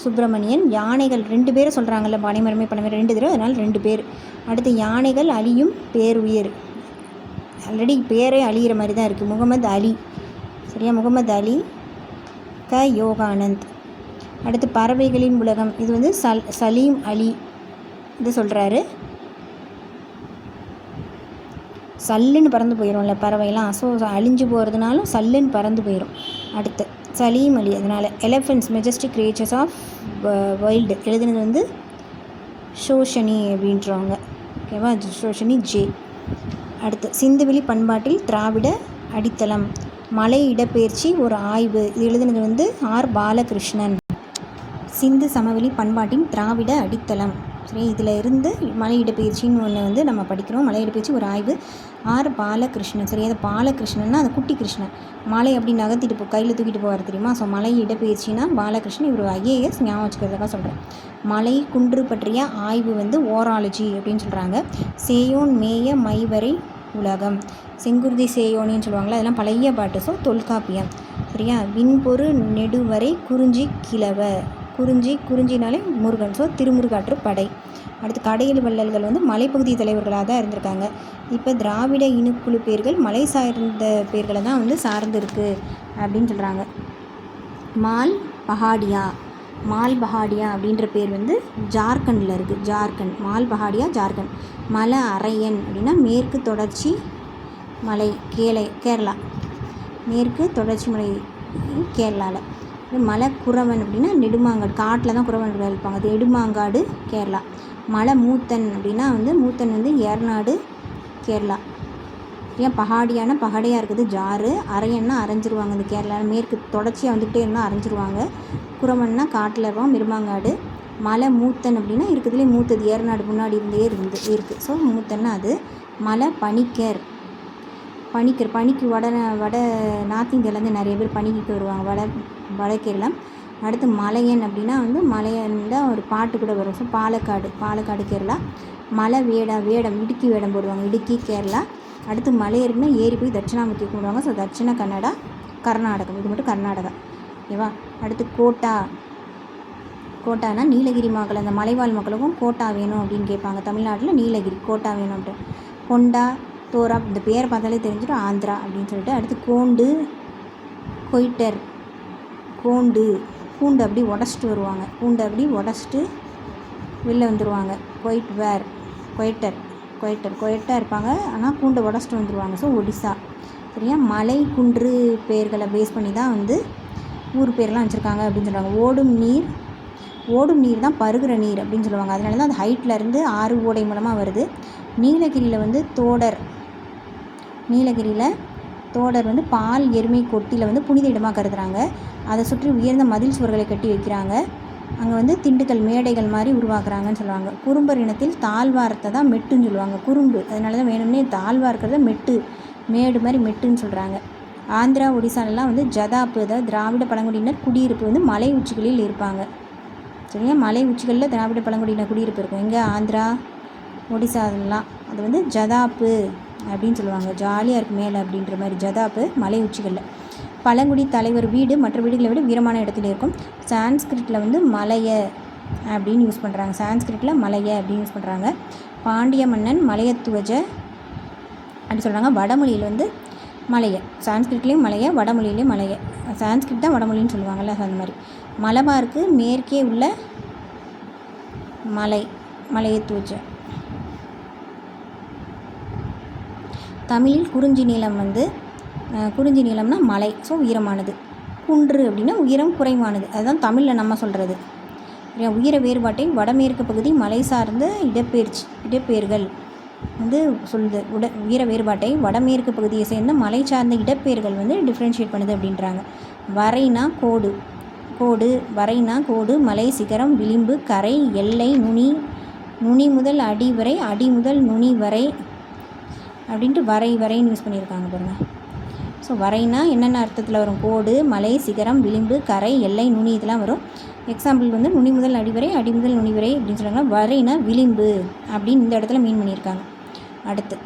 சுப்பிரமணியன். யானைகள் 2 பேரை சொல்கிறாங்கல்ல, பனைமரமே 2 தடவை, அதனால் 2 பேர். அடுத்து யானைகள் அழியும் பேருயிர். ஆல்ரெடி பேரே அழிகிற மாதிரி தான் இருக்குது. முகமது அலி. சரியா. முகமது அலி. யோகானந்த். அடுத்து பறவைகளின் உலகம், இது வந்து சலீம் அலி இது சொல்கிறாரு. சல்லுன்னு பறந்து போயிடும்ல பறவைலாம், ஸோ அழிஞ்சு போகிறதுனாலும் சல்லுன்னு பறந்து போயிடும். அடுத்து சலீம் அலி. அதனால் elephants majestic creatures of wild எழுதுனது வந்து ஷோஷனி அப்படின்றவங்க. ஓகேவா, ஷோஷனி ஜே. அடுத்து சிந்துவெளி பண்பாட்டில் திராவிட அடித்தளம், மலை இடப்பெயர்ச்சி ஒரு ஆய்வு, இது எழுதுனது வந்து ஆர் பாலகிருஷ்ணன். சிந்து சமவெளி பண்பாட்டின் திராவிட அடித்தளம், சரி, இதில் இருந்து மலை இடப்பெயர்ச்சின்னு ஒன்று வந்து நம்ம படிக்கிறோம். மலை இடப்பெயர்ச்சி ஒரு ஆய்வு, ஆர் பாலகிருஷ்ணன். சரி, அது பாலகிருஷ்ணன்னா அது குட்டி கிருஷ்ணன், மலை அப்படி நகர்த்திட்டு கையில் தூக்கிட்டு போவார் தெரியுமா. ஸோ மலை இடப்பெயர்ச்சின்னா பாலகிருஷ்ணன். இவர் ஐஏஎஸ், ஞாபகம் வச்சுக்கிறதுக்காக சொல்கிறேன். மலை குன்று பற்றிய ஆய்வு வந்து ஓராலஜி அப்படின்னு சொல்கிறாங்க. சேயோன் மேய மைவரை உலகம், செங்குருதி சேயோனின்னு சொல்லுவாங்களே, அதெல்லாம் பழைய பாட்டு. ஸோ தொல்காப்பியம். சரியா. விண்பொரு நெடுவரை குறிஞ்சி கிழவ, குறிஞ்சினாலே முருகன், ஸோ திருமுருகாற்று படை. அடுத்து கடையெழு வள்ளல்கள் வந்து மலைப்பகுதி தலைவர்களாக தான் இருந்திருக்காங்க. இப்போ திராவிட இனக்குழு பேர்கள் மலை சார்ந்த பேர்களை தான் வந்து சார்ந்து இருக்குது அப்படின்னு சொல்கிறாங்க. மால் பஹாடியா அப்படின்ற பேர் வந்து ஜார்க்கண்டில் இருக்குது. ஜார்க்கண்ட், மால் பஹாடியா ஜார்க்கண்ட். மலை அரையன் அப்படின்னா மேற்கு தொடர்ச்சி மலை, கேரளா, மேற்கு தொடர்ச்சி மலை கேரளாவில். மலை குறவன் அப்படின்னா நெடுமாங்காடு, காட்டில் தான் குறவன்கள் இருப்பாங்க, அது நெடுமாங்காடு கேரளா. மலை மூத்தன் அப்படின்னா வந்து மூத்தன் வந்து ஏர்நாடு கேரளா. ஏன் பஹாடியான பகடையாக இருக்குது ஜாரு, அரையன்னா அரைஞ்சிருவாங்க இந்த கேரளாவில், மேற்கு தொடர்ச்சியாக வந்துக்கிட்டே இருந்தால் அரைஞ்சிருவாங்க. குறவன்னா காட்டில் இருப்பாங்க, நெடுமாங்காடு. மலை மூத்தன் அப்படின்னா இருக்கிறதுலே மூத்தது, ஏர்நாடு முன்னாடி இருந்தே இருக்குது. ஸோ மூத்தன்னா அது. மலை பனிக்கர், பனிக்கு வட நார்த் இந்தியாவிலேருந்து நிறைய பேர் பனிக்கு வருவாங்க, வட கேரளா. அடுத்து மலையன் அப்படின்னா வந்து மலையன் தான் ஒரு பாட்டு கூட வரும். ஸோ பாலக்காடு கேரளா. மலை வேடம் இடுக்கி வேடம் போடுவாங்க, இடுக்கி கேரளா. அடுத்து மலையருக்குன்னா ஏறி போய் தட்சிணாமூர்த்தி கும்பிடுவாங்க. ஸோ தட்சிண கர்நாடகம், இது மட்டும் கர்நாடகா. ஓகேவா. அடுத்து கோட்டானா நீலகிரி மக்கள், அந்த மலைவாழ் மக்களுக்கும் கோட்டா வேணும் அப்படின்னு கேட்பாங்க. தமிழ்நாட்டில் நீலகிரி கோட்டா வேணும் அப்படின்னு. கொண்டா தோரா, இந்த பேரை பார்த்தாலே தெரிஞ்சிடும் ஆந்திரா அப்படின்னு சொல்லிட்டு. அடுத்து கொய்டர், பூண்டு அப்படி உடச்சிட்டு வருவாங்க, பூண்டு அப்படி உடச்சிட்டு வெளில வந்துடுவாங்க. கொய்ட்டாக இருப்பாங்க, ஆனால் பூண்டை உடச்சிட்டு வந்துடுவாங்க. ஸோ ஒடிசா. சரியா. மலை குன்று பேர்களை பேஸ் பண்ணி தான் வந்து ஊர் பேர்லாம் வச்சுருக்காங்க அப்படின்னு சொல்கிறாங்க. ஓடும் நீர் தான் பருகிற நீர் அப்படின்னு சொல்லுவாங்க. அதனால தான் அது ஹைட்லேருந்து ஆறு ஓடை மூலமாக வருது. நீலகிரியில் வந்து தோடர் வந்து பால் எருமை கொட்டியில் வந்து புனித இடமாக கருதுகிறாங்க. அதை சுற்றி உயர்ந்த மதில் சுவர்களை கட்டி வைக்கிறாங்க. அங்கே வந்து திண்டுக்கல் மேடைகள் மாதிரி உருவாக்குறாங்கன்னு சொல்லுவாங்க. குறும்பர் இனத்தில் தாழ்வாரத்தை தான் மெட்டுன்னு சொல்லுவாங்க. குறும்பு, அதனால தான் வேணும்னே தாழ்வார்க்கிறத மேடு மாதிரி மெட்டுன்னு சொல்கிறாங்க. ஆந்திரா ஒடிசாலெலாம் வந்து ஜதாப்பு, அதாவது திராவிட பழங்குடியினர் குடியிருப்பு வந்து மலை உச்சிகளில் இருப்பாங்க. சரியா. மலை உச்சிகளில் திராவிட பழங்குடியினர் குடியிருப்பு இருக்கும். எங்கே? ஆந்திரா ஒடிசாலெலாம். அது வந்து ஜதாப்பு அப்படின்னு சொல்லுவாங்க, ஜாலியாக இருக்குது மேலே அப்படின்ற மாதிரி. ஜதாப்பு மலை உச்சிகளில். பழங்குடி தலைவர் வீடு மற்ற வீடுகளை விட உயரமான இடத்துல இருக்கும். சான்ஸ்கிரிட்டில் வந்து மலைய அப்படின்னு யூஸ் பண்ணுறாங்க. அப்படின்னு யூஸ் பண்ணுறாங்க. பாண்டிய மன்னன் மலையத்துவஜ அப்படி சொல்கிறாங்க. வடமொழியில் வந்து மலைய, சான்ஸ்கிரிட்லேயும் மலைய, வடமொழியிலேயும் மலைய. சான்ஸ்கிரிட் தான் வடமொழின்னு சொல்லுவாங்கள்ல, அந்த மாதிரி. மலபாருக்கு மேற்கே உள்ள மலையத்துவஜ. தமிழில் குறிஞ்சி நீளம்னா மலை, ஸோ உயரமானது. குன்று அப்படின்னா உயரம் குறைவானது, அதுதான் தமிழில் நம்ம சொல்கிறது. உயர வேறுபாட்டை வடமேற்கு பகுதி மலை சார்ந்த இடப்பெயர்கள் வந்து சொல்லுது. உயர வேறுபாட்டை வடமேற்கு பகுதியை சேர்ந்த மலை சார்ந்த இடப்பெயர்கள் வந்து டிஃப்ரென்ஷியேட் பண்ணுது அப்படின்றாங்க. வரைனா கோடு, மலை சிகரம், விளிம்பு, கரை, எல்லை, நுனி முதல் அடி வரை, அடி முதல் நுனி வரை அப்படின்ட்டு வரைன்னு யூஸ் பண்ணியிருக்காங்க பாருங்கள். ஸோ வரைனா என்னென்ன அர்த்தத்தில் வரும்? கோடு, மலை, சிகரம், விளிம்பு, கரை, எல்லை, நுனி, இதெல்லாம் வரும். எக்ஸாம்பிள் வந்து நுனி முதல் அடி வரை, அடி முதல் நுனி வரை அப்படின்னு சொல்கிறாங்க. வரைனா விளிம்பு அப்படின்னு இந்த இடத்துல மீன் பண்ணியிருக்காங்க. அடுத்து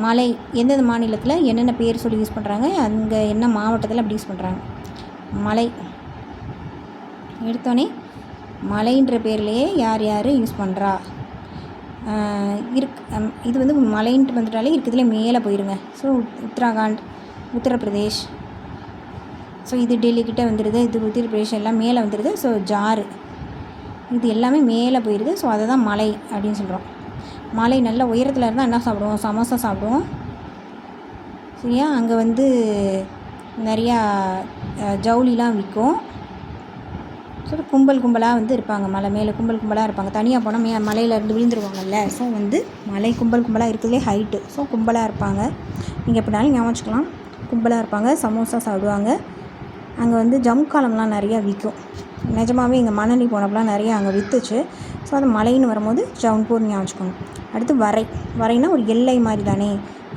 மலை எந்தெந்த மாநிலத்தில் என்னென்ன பேர் சொல்லி யூஸ் பண்ணுறாங்க, அங்கே என்ன மாவட்டத்தில் அப்படி யூஸ் பண்ணுறாங்க. மலை எடுத்தோடனே மலைன்ற பேர்லேயே யார் யூஸ் பண்ணுறா இது வந்து மலைன்ட்டு வந்துட்டாலே இருக்கிறதுலே மேலே போயிருங்க. ஸோ உத்தரகாண்ட், உத்தரப்பிரதேஷ், ஸோ இது டெல்லிக்கிட்ட வந்துடுது, இது உத்தரப்பிரதேஷ் எல்லாம் மேலே வந்துடுது. ஸோ ஜாரு இது எல்லாமே மேலே போயிடுது. ஸோ அதை தான் மலை அப்படின்னு சொல்கிறோம். மலை நல்ல உயரத்தில் இருந்தால் என்ன சாப்பிடுவோம்? சமோசா சாப்பிடுவோம். சரியா? அங்கே வந்து நிறையா ஜவுளிலாம் விற்கும். ஸோ கும்பல் கும்பலாக வந்து இருப்பாங்க, மலை மேலே கும்பல் கும்பலாக இருப்பாங்க. தனியாக போனால் மலையிலேருந்து விழுந்துருவாங்கல்ல. ஸோ வந்து மலை கும்பல் கும்பலாக இருக்கிறதுலே ஹைட்டு. ஸோ கும்பலாக இருப்பாங்க. நீங்கள் எப்படினாலும் ஞாபகம் வச்சுக்கலாம். கும்பலாக இருப்பாங்க, சமோசா சாப்பிடுவாங்க. அங்கே வந்து ஜம்காலம்லாம் நிறையா விற்கும். நிஜமாகவே இங்கே மணலி போனப்பெலாம் நிறையா அங்கே விற்றுச்சு. ஸோ அது மலைன்னு வரும்போது ஜவுன்பூர் ஞாபகம் வச்சுக்கணும். அடுத்து வரைனா ஒரு எல்லை மாதிரி தானே,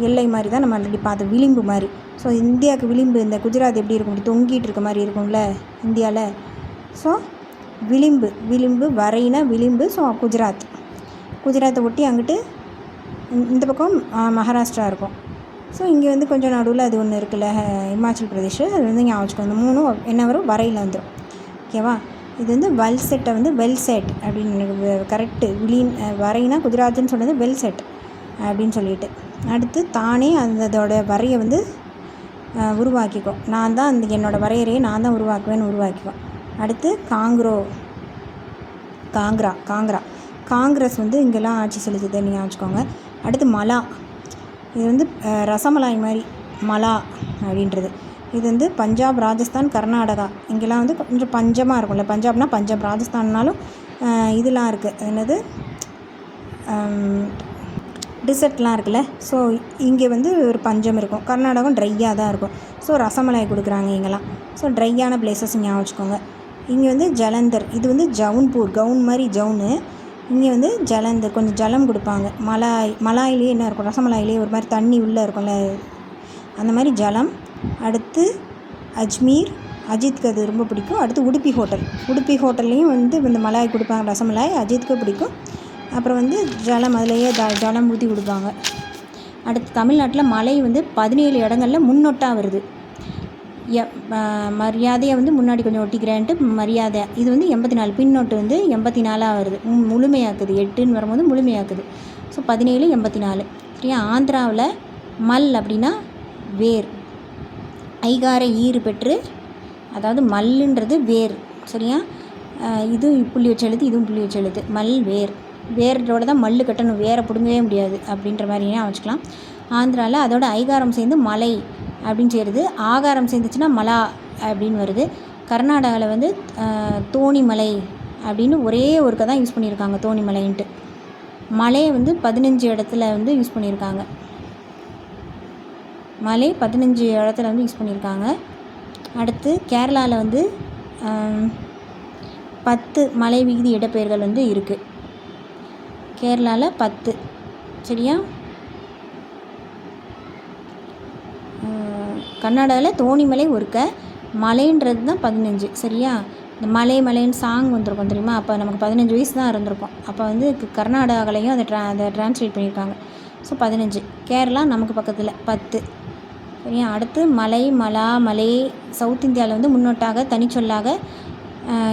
எல்லை மாதிரி தான் நம்ம ஆல்ரெடி பார்த்த விளிம்பு மாதிரி. ஸோ இந்தியாவுக்கு விளிம்பு இந்த குஜராத் எப்படி இருக்கும், இப்படி தொங்கிட்டு இருக்க மாதிரி இருக்கும்ல இந்தியாவில். ஸோ விளிம்பு வரைனா விளிம்பு. ஸோ குஜராத்தை ஒட்டி அங்கிட்டு இந்த பக்கம் மகாராஷ்டிரா இருக்கும். ஸோ இங்கே வந்து கொஞ்சம் நடுவில் அது ஒன்று இருக்குல்ல, இமாச்சல் பிரதேஷ். அது வந்து ஞாபகம் வச்சுக்கணும். இந்த மூணும் என்ன வரும்? வரையில் வந்துடும். ஓகேவா? இது வந்து வெல்செட்டை வந்து வெல்செட் அப்படின்னு எனக்கு கரெக்டு. வரைனா குஜராத்துன்னு சொன்னது வெல்செட் அப்படின்னு சொல்லிட்டு. அடுத்து தானே அதோட வரையை வந்து உருவாக்கிக்கும். நான் தான் என்னோடய வரையறையை நான் தான் உருவாக்குவேன்னு உருவாக்கிக்கும். அடுத்து காங்கிரஸ் வந்து இங்கெல்லாம் ஆட்சி செலுத்துது, நீங்கள் வச்சுக்கோங்க. அடுத்து மலா, இது வந்து ரசமலாய் மாதிரி மலா அப்படின்றது. இது வந்து பஞ்சாப், ராஜஸ்தான், கர்நாடகா இங்கெல்லாம் வந்து கொஞ்சம் பஞ்சமாக இருக்கும்ல. பஞ்சாப்னா பஞ்சாப், ராஜஸ்தான்னாலும் இதெல்லாம் இருக்குது, என்னது டிசர்ட்லாம் இருக்குல்ல. ஸோ இங்கே வந்து ஒரு பஞ்சம் இருக்கும். கர்நாடகம் ட்ரையாக தான் இருக்கும். ஸோ ரசமலாய் கொடுக்குறாங்க இங்கெல்லாம். ஸோ ட்ரையான பிளேசஸ் ஞாபகம் வச்சுக்கோங்க. இங்கே வந்து ஜலந்தர், இது வந்து ஜவுன்பூர், கவுன் மாதிரி ஜவுனு. இங்கே வந்து ஜலந்தர், கொஞ்சம் ஜலம் கொடுப்பாங்க. மலாயிலே என்ன இருக்கும், ரசமலாயிலே ஒரு மாதிரி தண்ணி உள்ளே இருக்கும்ல, அந்த மாதிரி ஜலம். அடுத்து அஜ்மீர், அஜித்துக்கு அது ரொம்ப பிடிக்கும். அடுத்து உடுப்பி ஹோட்டல்லையும் வந்து இந்த மலாய் கொடுப்பாங்க, ரசமலாய் அஜித்துக்கு பிடிக்கும். அப்புறம் வந்து ஜலம், அதிலேயே ஜலம் ஊற்றி கொடுப்பாங்க. அடுத்து தமிழ்நாட்டில் மலை வந்து 17 இடங்களில் முன்னொட்டாக வருது. மரியாதையை வந்து முன்னாடி கொஞ்சம் ஒட்டிக்கிறேன்ட்டு மரியாதை. இது வந்து 84, பின்னொட்டு வந்து 84 வருது. முழுமையாக்குது. 8ன்னு வரும்போது முழுமையாக்குது. ஸோ 17, 84. சரியா? ஆந்திராவில் மல் அப்படின்னா வேர், ஐகார ஈறு பெற்று, அதாவது மல்லுன்றது வேர். சரியா? இது புள்ளி வச்ச எழுத்து, இதுவும் புள்ளி வச்ச எழுத்து. மல் வேரோட தான் மல்லு கட்டணும், வேரை பிடுங்கவே முடியாது அப்படின்ற மாதிரினா வச்சுக்கலாம். ஆந்திராவில் அதோட ஐகாரம் சேர்ந்து மலை அப்படின்னு சேருது. ஆகாரம் சேர்ந்துச்சுன்னா மலா அப்படின்னு வருது. கர்நாடகாவில் வந்து தோணிமலை அப்படின்னு ஒரே ஒருக்க தான் யூஸ் பண்ணியிருக்காங்க, தோணிமலைன்ட்டு. மலையை வந்து 15 இடத்துல வந்து யூஸ் பண்ணியிருக்காங்க. மலை 15 இடத்துல வந்து யூஸ் பண்ணியிருக்காங்க. அடுத்து கேரளாவில் வந்து 10 மலை விகுதி இடப்பெயர்கள் வந்து இருக்குது. கேரளாவில் 10. சரியா? கர்நாடகாவில் தோணிமலை ஒருக்க, மலைன்றது தான் 15. சரியா? இந்த மலைன்னு சாங் வந்திருக்கும் தெரியுமா? அப்போ நமக்கு 15 வயசு தான் இருந்திருக்கும். அப்போ வந்து கர்நாடகாவிலையும் அதை ட்ரான்ஸ்லேட் பண்ணியிருக்காங்க. ஸோ 15. கேரளா நமக்கு பக்கத்தில் 10. சரியா? அடுத்து மலை சவுத் இந்தியாவில் வந்து முன்னோட்டாக தனிச்சொல்லாக,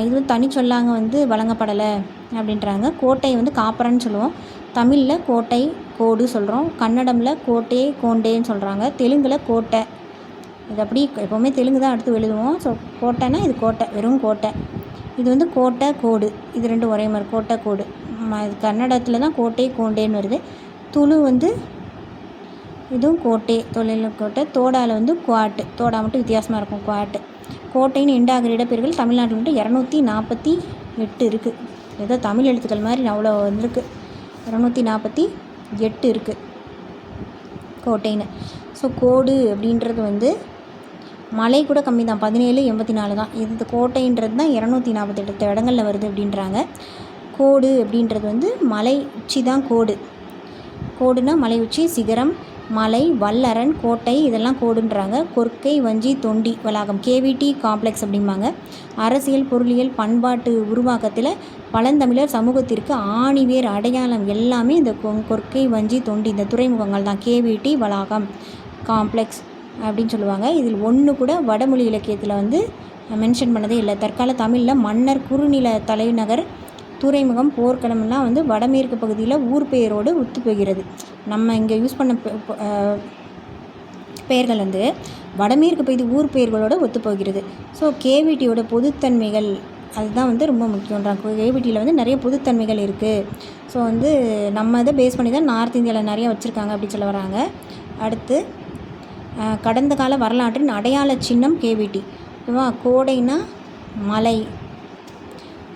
இது வந்து தனிச்சொல்லாங்க வந்து வழங்கப்படலை அப்படின்றாங்க. கோட்டை வந்து காப்பரன்னு சொல்லுவோம். தமிழில் கோட்டை கோடு சொல்கிறோம். கன்னடமில் கோட்டே கோண்டேன்னு சொல்கிறாங்க. தெலுங்கில் கோட்டை. இது அப்படி எப்போவுமே தெலுங்கு தான் அடுத்து எழுதுவோம். ஸோ கோட்டைன்னா இது கோட்டை, வெறும் கோட்டை. இது வந்து கோட்டை கோடு, இது ரெண்டும் ஒரே மாதிரி, கோட்டை கோடு. கன்னடத்தில் தான் கோட்டை கோண்டேன்னு வருது. துளு வந்து இதுவும் கோட்டை, கோட்டை. தோடாவில் வந்து குவாட்டு, தோடா மட்டும் வித்தியாசமாக இருக்கும், குவாட்டு. கோட்டைன்னு எண்டாகிற இடப்பெயர்கள் தமிழ்நாட்டில் மட்டும் 248 இருக்குது. ஏதோ தமிழ் எழுத்துக்கள் மாதிரி அவ்வளோ வந்திருக்கு. 248 இருக்குது கோட்டைன்னு. ஸோ கோடு அப்படின்றது வந்து மலை கூட கம்மி தான், 17, 84 தான். இது கோட்டைன்றது தான் 248 இடங்களில் வருது அப்படின்றாங்க. கோடு அப்படின்றது வந்து மலை உச்சி தான் கோடு. கோடுனா மலை உச்சி, சிகரம், மலை, வல்லரன், கோட்டை இதெல்லாம் கோடுன்றாங்க. கொர்க்கை, வஞ்சி, தொண்டி வளாகம், கேவிடி காம்ப்ளெக்ஸ் அப்படிம்பாங்க. அரசியல், பொருளியல், பண்பாட்டு உருவாக்கத்தில் பழந்தமிழர் சமூகத்திற்கு ஆணிவேர் அடையாளம் எல்லாமே இந்த கொர்க்கை, வஞ்சி, தொண்டி இந்த துறைமுகங்கள் தான். கேவிடி வளாகம், காம்ப்ளெக்ஸ் அப்படின்னு சொல்லுவாங்க. இதில் ஒன்று கூட வடமொழி இலக்கியத்தில் வந்து மென்ஷன் பண்ணதே இல்லை. தற்கால தமிழில் மன்னர், குறுநில தலைநகர், துறைமுகம், போர்க்களம்லாம் வந்து வடமேற்கு பகுதியில் ஊர் பெயரோடு ஒத்து போகிறது. நம்ம இங்கே யூஸ் பண்ண பெயர்கள் வந்து வடமேற்கு பகுதி ஊர் பெயர்களோடு ஒத்துப்போகிறது. ஸோ கேவிட்டியோட பொதுத்தன்மைகள் அதுதான் வந்து ரொம்ப முக்கியன்றாங்க. கேவிட்டியில் வந்து நிறைய பொதுத்தன்மைகள் இருக்குது. ஸோ வந்து நம்ம இதை பேஸ் பண்ணி தான் நார்த் இந்தியாவில் நிறைய வச்சுருக்காங்க அப்படின்னு சொல்ல வராங்க. அடுத்து கடந்த கால வரலாற்றின் அடையாள சின்னம் கேவிட்டி. ஓகேவா? கோடைனா மலை,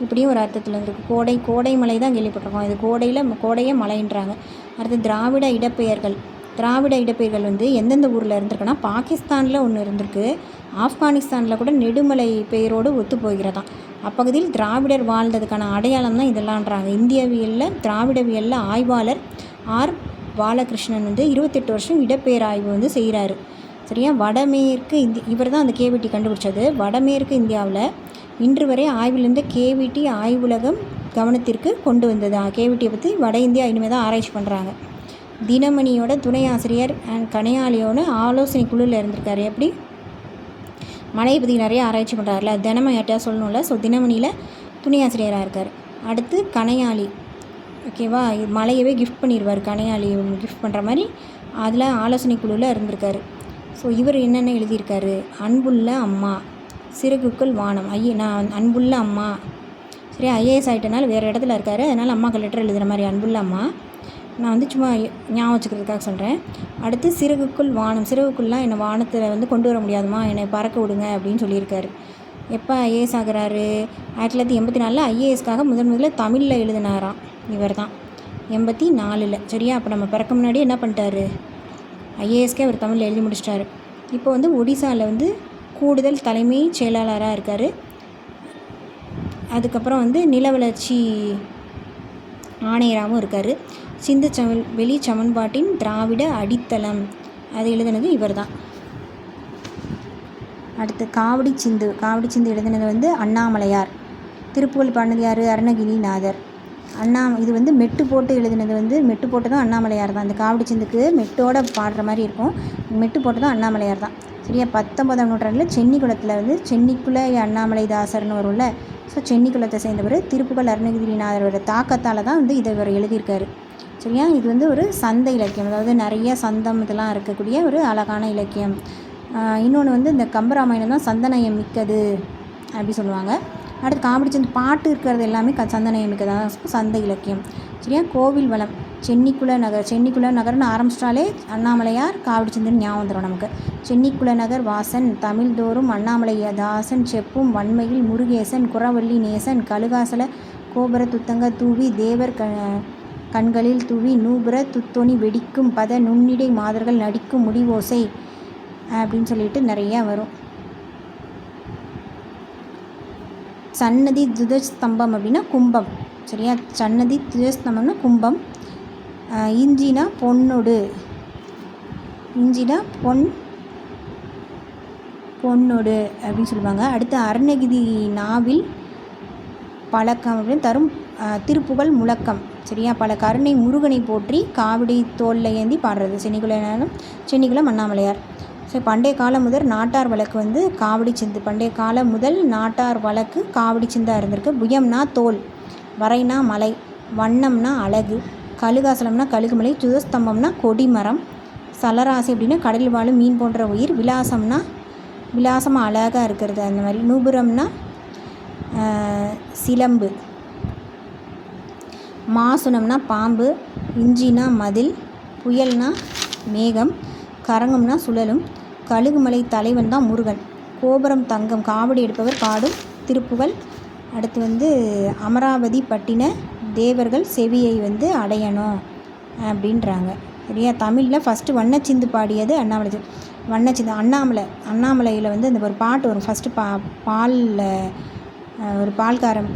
இப்படியும் ஒரு அர்த்தத்தில் இருக்குது. கோடை மலை தான் கேள்விப்பட்டிருக்கோம். இது கோடையை மலைன்றாங்க. அடுத்து திராவிட இடப்பெயர்கள் வந்து எந்தெந்த ஊரில் இருந்திருக்குன்னா பாகிஸ்தானில் ஒன்று இருந்திருக்கு, ஆப்கானிஸ்தானில் கூட நெடுமலை பெயரோடு ஒத்து போகிறதாம். அப்பகுதியில் திராவிடர் வாழ்ந்ததுக்கான அடையாளம் தான் இதெல்லாம்ன்றாங்க. இந்தியவியலில் திராவிடவியலில் ஆய்வாளர் ஆர் பாலகிருஷ்ணன் வந்து 28 வருஷம் இடப்பெயர் ஆய்வு வந்து செய்கிறாரு. சரியா? வடமேற்கு இவர் தான் அந்த கேவிட்டி கண்டுபிடிச்சது. வடமேற்கு இந்தியாவில் இன்று வரை ஆய்விலிருந்த கேவிட்டி ஆய்வுலகம் கவனத்திற்கு கொண்டு வந்தது. கேவிட்டியை பற்றி வட இந்தியா இனிமேல் தான் ஆராய்ச்சி பண்ணுறாங்க. தினமணியோட துணை ஆசிரியர் அண்ட் கனையாளியோட ஆலோசனை குழுவில் இருந்திருக்காரு. எப்படி? மலையை பற்றி நிறைய ஆராய்ச்சி பண்ணுறாருல, தினமும் யார்ட்டையா சொல்லணும்ல. ஸோ தினமணியில் துணை ஆசிரியராக இருக்கார். அடுத்து கனையாளி. ஓகேவா? மலையவே கிஃப்ட் பண்ணிடுவார். கனையாளி கிஃப்ட் பண்ணுற மாதிரி அதில் ஆலோசனை குழுவில் இருந்திருக்காரு. ஸோ இவர் என்னென்ன எழுதியிருக்காரு? அன்புள்ள அம்மா, சிறகுக்குள் வானம். நான் அன்புள்ள அம்மா. சரி, ஐஏஎஸ் ஆகிட்டனால வேறு இடத்துல இருக்கார், அதனால் அம்மாவுக்கு லெட்டர் எழுதுகிற மாதிரி அன்புள்ள அம்மா. நான் வந்து சும்மா ஞாபகம் வச்சுக்கிறதுக்காக சொல்கிறேன். அடுத்து சிறகுக்குள் வானம். சிறகுக்குள்லாம் என்னை வானத்தில் வந்து கொண்டு வர முடியாதுமா, என்னை பறக்க விடுங்க அப்படின்னு சொல்லியிருக்காரு. எப்போ ஐஏஎஸ் ஆகிறாரு? 1984 ஐஏஎஸ்க்காக முதல்ல தமிழில் எழுதினாராம். இவர் தான் 84. சரியா? அப்போ நம்ம பிறக்க முன்னாடி என்ன பண்ணிட்டாரு? ஐஏஎஸ்க்கே அவர் தமிழில் எழுதி முடிச்சிட்டாரு. இப்போ வந்து ஒடிசாவில் வந்து கூடுதல் தலைமை செயலாளராக இருக்கார். அதுக்கப்புறம் வந்து நில வளர்ச்சி ஆணையராகவும் இருக்கார். சிந்து வெளி சமன்பாட்டின் திராவிட அடித்தளம் அது எழுதினது இவர் தான். அடுத்து காவடி சிந்து எழுதினது வந்து அண்ணாமலையார். திருப்புகழ் பாடினது யார்? அருணகிரிநாதர். இது வந்து மெட்டு போட்டு எழுதினது வந்து மெட்டு போட்டு தான் அண்ணாமலையார் தான். இந்த காவடி சிந்துக்கு மெட்டோட பாடுற மாதிரி இருக்கும். மெட்டு போட்டு தான் அண்ணாமலையார் தான். சரியா? 19ஆம் நூற்றாண்டில் சென்னிக்குளத்தில் வந்து சென்னிக்குள அண்ணாமலை தாசர்னு வரும்ல. ஸோ சென்னிக்குளத்தை சேர்ந்தவர். திருப்புகழ் அருணகிரிநாதரோட தாக்கத்தால் தான் வந்து இதை இவர் எழுதியிருக்காரு. சரியா? இது வந்து ஒரு சந்த இலக்கியம், அதாவது நிறைய சந்தம் இதெல்லாம் இருக்கக்கூடிய ஒரு அழகான இலக்கியம். இன்னொன்று வந்து இந்த கம்பராமாயணம் தான் சந்தநயம் மிக்கது அப்படி சொல்லுவாங்க. அடுத்து காவடி சிந்து பாட்டு இருக்கிறது எல்லாமே சந்தநயம் மிக்கதான் சந்த இலக்கியம். சரியா? கோவில் வளம். சென்னிக்குள நகர்னு ஆரம்பிச்சிட்டாலே அண்ணாமலையார் காவடி சிந்துன்னு ஞாபகம் வந்துடும் நமக்கு. சென்னிக்குள நகர் வாசன் தமிழ்தோறும் அண்ணாமலை தாசன் செப்பும் வன்மையில் முருகேசன் குறவள்ளி நேசன் கழுகாசல கோபுர துத்தங்க தூவி தேவர் கண்களில் தூவி நூபுர துத்தொனி வெடிக்கும் பத நுண்ணிடை மாதர்கள் நடிக்கும் முடிவோசை அப்படின்னு சொல்லிட்டு நிறையா வரும். சன்னதி துதஸ்தம்பம் அப்படின்னா கும்பம். சரியா? சன்னதி துதஸ்தம்பம்னா கும்பம். இஞ்சினா பொன்னொடு அப்படின்னு சொல்லுவாங்க. அடுத்து அருணகிரி நாவில் பழக்கம் அப்படின்னு தரும் திருப்புகழ் முழக்கம். சரியா? பல கருணை முருகனை போற்றி காவடி தோளில் ஏந்தி பாடுறது சென்னிக்குளம் அண்ணாமலையார். ஸோ பண்டைய காலம் முதல் நாட்டார் வழக்கு வந்து காவடி சிந்து. பண்டைய காலம் முதல் நாட்டார் வழக்கு காவடி சிந்தாக இருந்திருக்கு. புயம்னா தோல், வரைனா மலை, வண்ணம்னா அழகு, கழுகாசலம்னா கழுகுமலை, துதஸ்தம்பம்னா கொடிமரம், சலராசி அப்படின்னா கடலில் வாழும் மீன் போன்ற உயிர், விலாசமாக அழகாக இருக்கிறது அந்த மாதிரி, நூபுரம்னா சிலம்பு, மாசுனம்னா பாம்பு, இஞ்சினா மதில், புயல்னா மேகம், கரங்கம்னா சுழலும், கழுகுமலை தலைவன் தான் முருகன், கோபுரம் தங்கம் காவடி எடுப்பவர் பாடும் திருப்புகழ். அடுத்து வந்து அமராவதி பட்டின தேவர்கள் செவியை வந்து அடையணும் அப்படின்றாங்க. சரியா? தமிழில் ஃபஸ்ட்டு வண்ணச்சிந்து பாடியது வண்ணச்சிந்து அண்ணாமலையில் வந்து அந்த ஒரு பாட்டு வரும். ஃபஸ்ட்டு பாலில் ஒரு பால்காரன்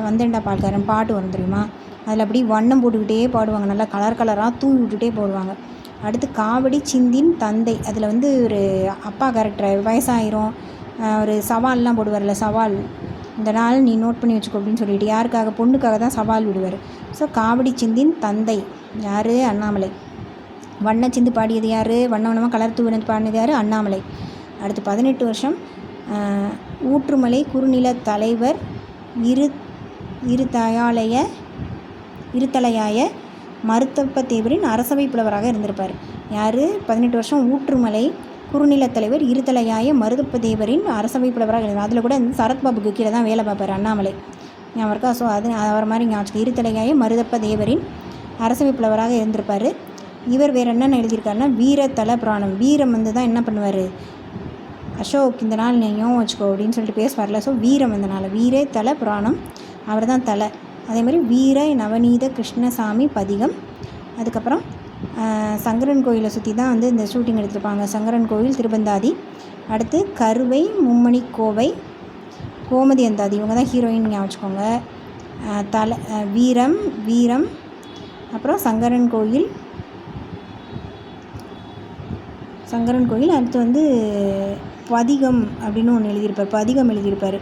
வந்தேன்டா பால்காரன் பாட்டு வரும் தெரியுமா? அதில் அப்படி வண்ணம் போட்டுக்கிட்டே பாடுவாங்க, நல்லா கலராக தூவி விட்டுட்டே போடுவாங்க. அடுத்து காவடி சிந்தின் தந்தை, அதில் வந்து ஒரு அப்பா கேரக்டர் வயசாயிரும், ஒரு சவால்லாம் போடுவார்ல, சவால் இந்த நாள் நீ நோட் பண்ணி வச்சுக்கோ அப்படின்னு சொல்லிட்டு யாருக்காக? பொண்ணுக்காக தான் சவால் விடுவார். ஸோ காவடி சிந்தின் தந்தை யார்? அண்ணாமலை. வண்ணச்சிந்து பாடியது யார்? வண்ணமாக கலர் தூவினது பாடினது யார்? அண்ணாமலை. அடுத்து 18 வருஷம் ஊற்றுமலை குறுநில தலைவர் இருத்தலையாய மருதப்ப தேவரின் அரசவை புலவராக இருந்திருப்பார். யார்? 18 வருஷம் ஊற்றுமலை குறுநிலத் தலைவர் இருதலையாய மருதப்ப தேவரின் அரசவை புலவராக இருந்தார். அதில் கூட சரத்பாபுக்கு கீழே தான் வேலை பார்ப்பார் அண்ணாமலை, ஞாபகம் இருக்கா? ஸோ அது அவர் மாதிரி ஞாபகம். இருதலையாய மருதப்ப தேவரின் அரசவை புலவராக இருந்திருப்பார். இவர் வேறு என்னென்ன எழுதியிருக்காருன்னா வீரத்தல புராணம். வீரம் தான் என்ன பண்ணுவார்? அசோக் இந்த நாள் நீயும் வச்சுக்கோ அப்படின்னு சொல்லிட்டு பேசுவார்ல. ஸோ வீரம் இந்த நாள் வீரே தல புராணம் அவர் தான் தலை. அதே மாதிரி வீர நவநீத கிருஷ்ணசாமி பதிகம். அதுக்கப்புறம் சங்கரன் கோயிலை சுற்றி தான் இந்த ஷூட்டிங் எடுத்திருப்பாங்க. சங்கரன் கோயில் திருப்பந்தாதி. அடுத்து கருவை மும்மணி கோவை கோமதி அந்தாதி, இவங்க தான் ஹீரோயின் ஞாபகம் வச்சுக்கோங்க. வீரம் அப்புறம் சங்கரன் கோயில். அடுத்து பதிகம் அப்படின்னு ஒன்று எழுதியிருப்பார். பதிகம் எழுதியிருப்பார்.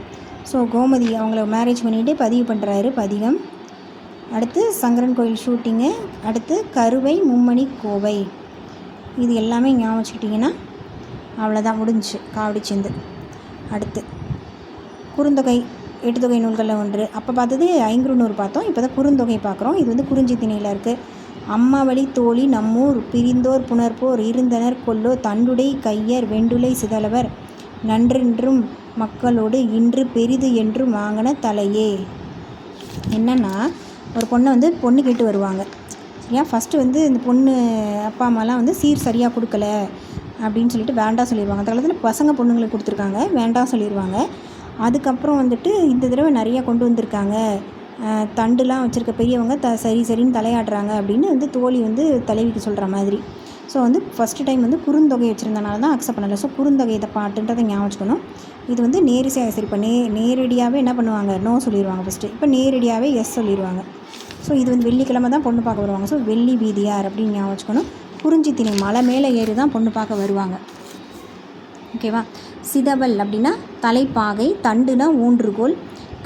ஸோ கோமதி அவங்கள மேரேஜ் பண்ணிவிட்டு பதிவு பண்ணுறாரு, பதிகம். அடுத்து சங்கரன் கோயில் ஷூட்டிங்கு. அடுத்து கருவை மும்மணி கோவை. இது எல்லாமே ஞாபகம் வச்சுக்கிட்டிங்கன்னா அவ்வளோதான், முடிஞ்சிச்சு காவடிச்சேந்து. அடுத்து குறுந்தொகை 8 தொகை நூல்களில் ஒன்று. அப்போ பார்த்தது ஐங்குறுநூறு பார்த்தோம். இப்போ தான் குறுந்தொகை பார்க்குறோம். இது குறிஞ்சி திணையில் இருக்குது. அம்மாவழி தோழி நம்மூர் பிரிந்தோர் புணர்ப்போர் இருந்தனர் கொல்லோ தண்டுடை கையர் வெண்டுலை சிதலவர் நன்றென்றும் மக்களோடு இன்று பெரிது என்றும் வாங்கின தலையே. என்னென்னா, ஒரு பொண்ணை பொண்ணு கேட்டு வருவாங்க. சரியா? ஃபஸ்ட்டு இந்த பொண்ணு அப்பா அம்மாலாம் சீர் சரியாக கொடுக்கல அப்படின்னு சொல்லிட்டு வேண்டாம் சொல்லிடுவாங்க. அந்த காலத்தில் பசங்க பொண்ணுங்களுக்கு கொடுத்துருக்காங்க, வேண்டாம் சொல்லிடுவாங்க. அதுக்கப்புறம் இந்த தடவை நிறையா கொண்டு வந்திருக்காங்க, தண்டுலாம் வச்சுருக்க பெரியவங்க சரின்னு தலையாடுறாங்க அப்படின்னு தோழி தலைவிக்கு சொல்கிற மாதிரி. ஸோ ஃபஸ்ட்டு டைம் குறுந்தொகை வச்சுருந்தனால தான் அக்செப்ட் பண்ணலை. ஸோ குறுந்தொகை இதை பாட்டுன்றதை ஞாபகம் வச்சுக்கணும். இது நேரிசையாக சரி. இப்போ நேரடியாகவே என்ன பண்ணுவாங்க? நோ சொல்லிடுவாங்க ஃபஸ்ட்டு. இப்போ நேரடியாகவே எஸ் சொல்லிடுவாங்க. ஸோ இது வெள்ளிக்கிழமை தான் பொண்ணு பார்க்க வருவாங்க. ஸோ வெள்ளி வீதியார் அப்படின்னு ஞாபகம் வச்சுக்கணும். குறிஞ்சி திணை மலை மேலே ஏறி தான் பொண்ணு பார்க்க வருவாங்க. ஓகேவா? சிதவல் அப்படின்னா தலைப்பாகை, தண்டுனா ஊன்றுகோல்,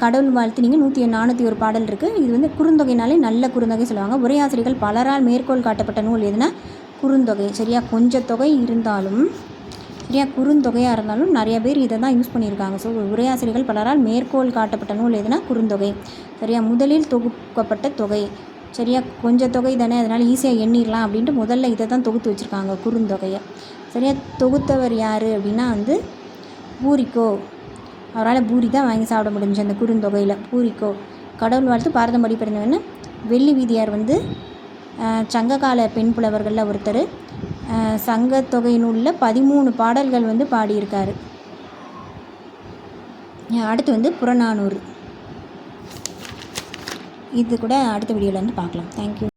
கடவுள் வாழ்த்து. நீங்கள் 401 பாடல் இருக்குது. இது குறுந்தொகைனாலே நல்ல குறுந்தொகை சொல்லுவாங்க. உரையாசிரியர்கள் பலரால் மேற்கோள் காட்டப்பட்ட நூல் எதுனா குறுந்தொகை. சரியா? கொஞ்சம் தொகை இருந்தாலும் சரியா, குறுந்தொகையாக இருந்தாலும் நிறைய பேர் இதை தான் யூஸ் பண்ணியிருக்காங்க. ஸோ உரையாசிரியர்கள் பலரால் மேற்கோள் காட்டப்பட்ட நூல் எதுனா குறுந்தொகை. சரியா? முதலில் தொகுக்கப்பட்ட தொகை. சரியா? கொஞ்சம் தொகை தானே, அதனால் ஈஸியாக எண்ணிடலாம் அப்படின்ட்டு முதல்ல இதை தான் தொகுத்து வச்சுருக்காங்க, குறுந்தொகையை. சரியா? தொகுத்தவர் யார் அப்படின்னா பூரிக்கோ. அவரால் பூரி தான் வாங்கி சாப்பிட முடிஞ்சு அந்த குறுந்தொகையில். பூரிக்கோ. கடவுள் வாழ்த்து பாரதம்படி பிறந்தவன்னு வெள்ளி வீதியார் சங்ககால பெண் புலவர்களில் ஒருத்தர். சங்கத்தொகை நூலில் 13 பாடல்கள் பாடியிருக்காரு. அடுத்து புறநானூறு. இது கூட அடுத்த வீடியோவில் பார்க்கலாம். தேங்க்யூ.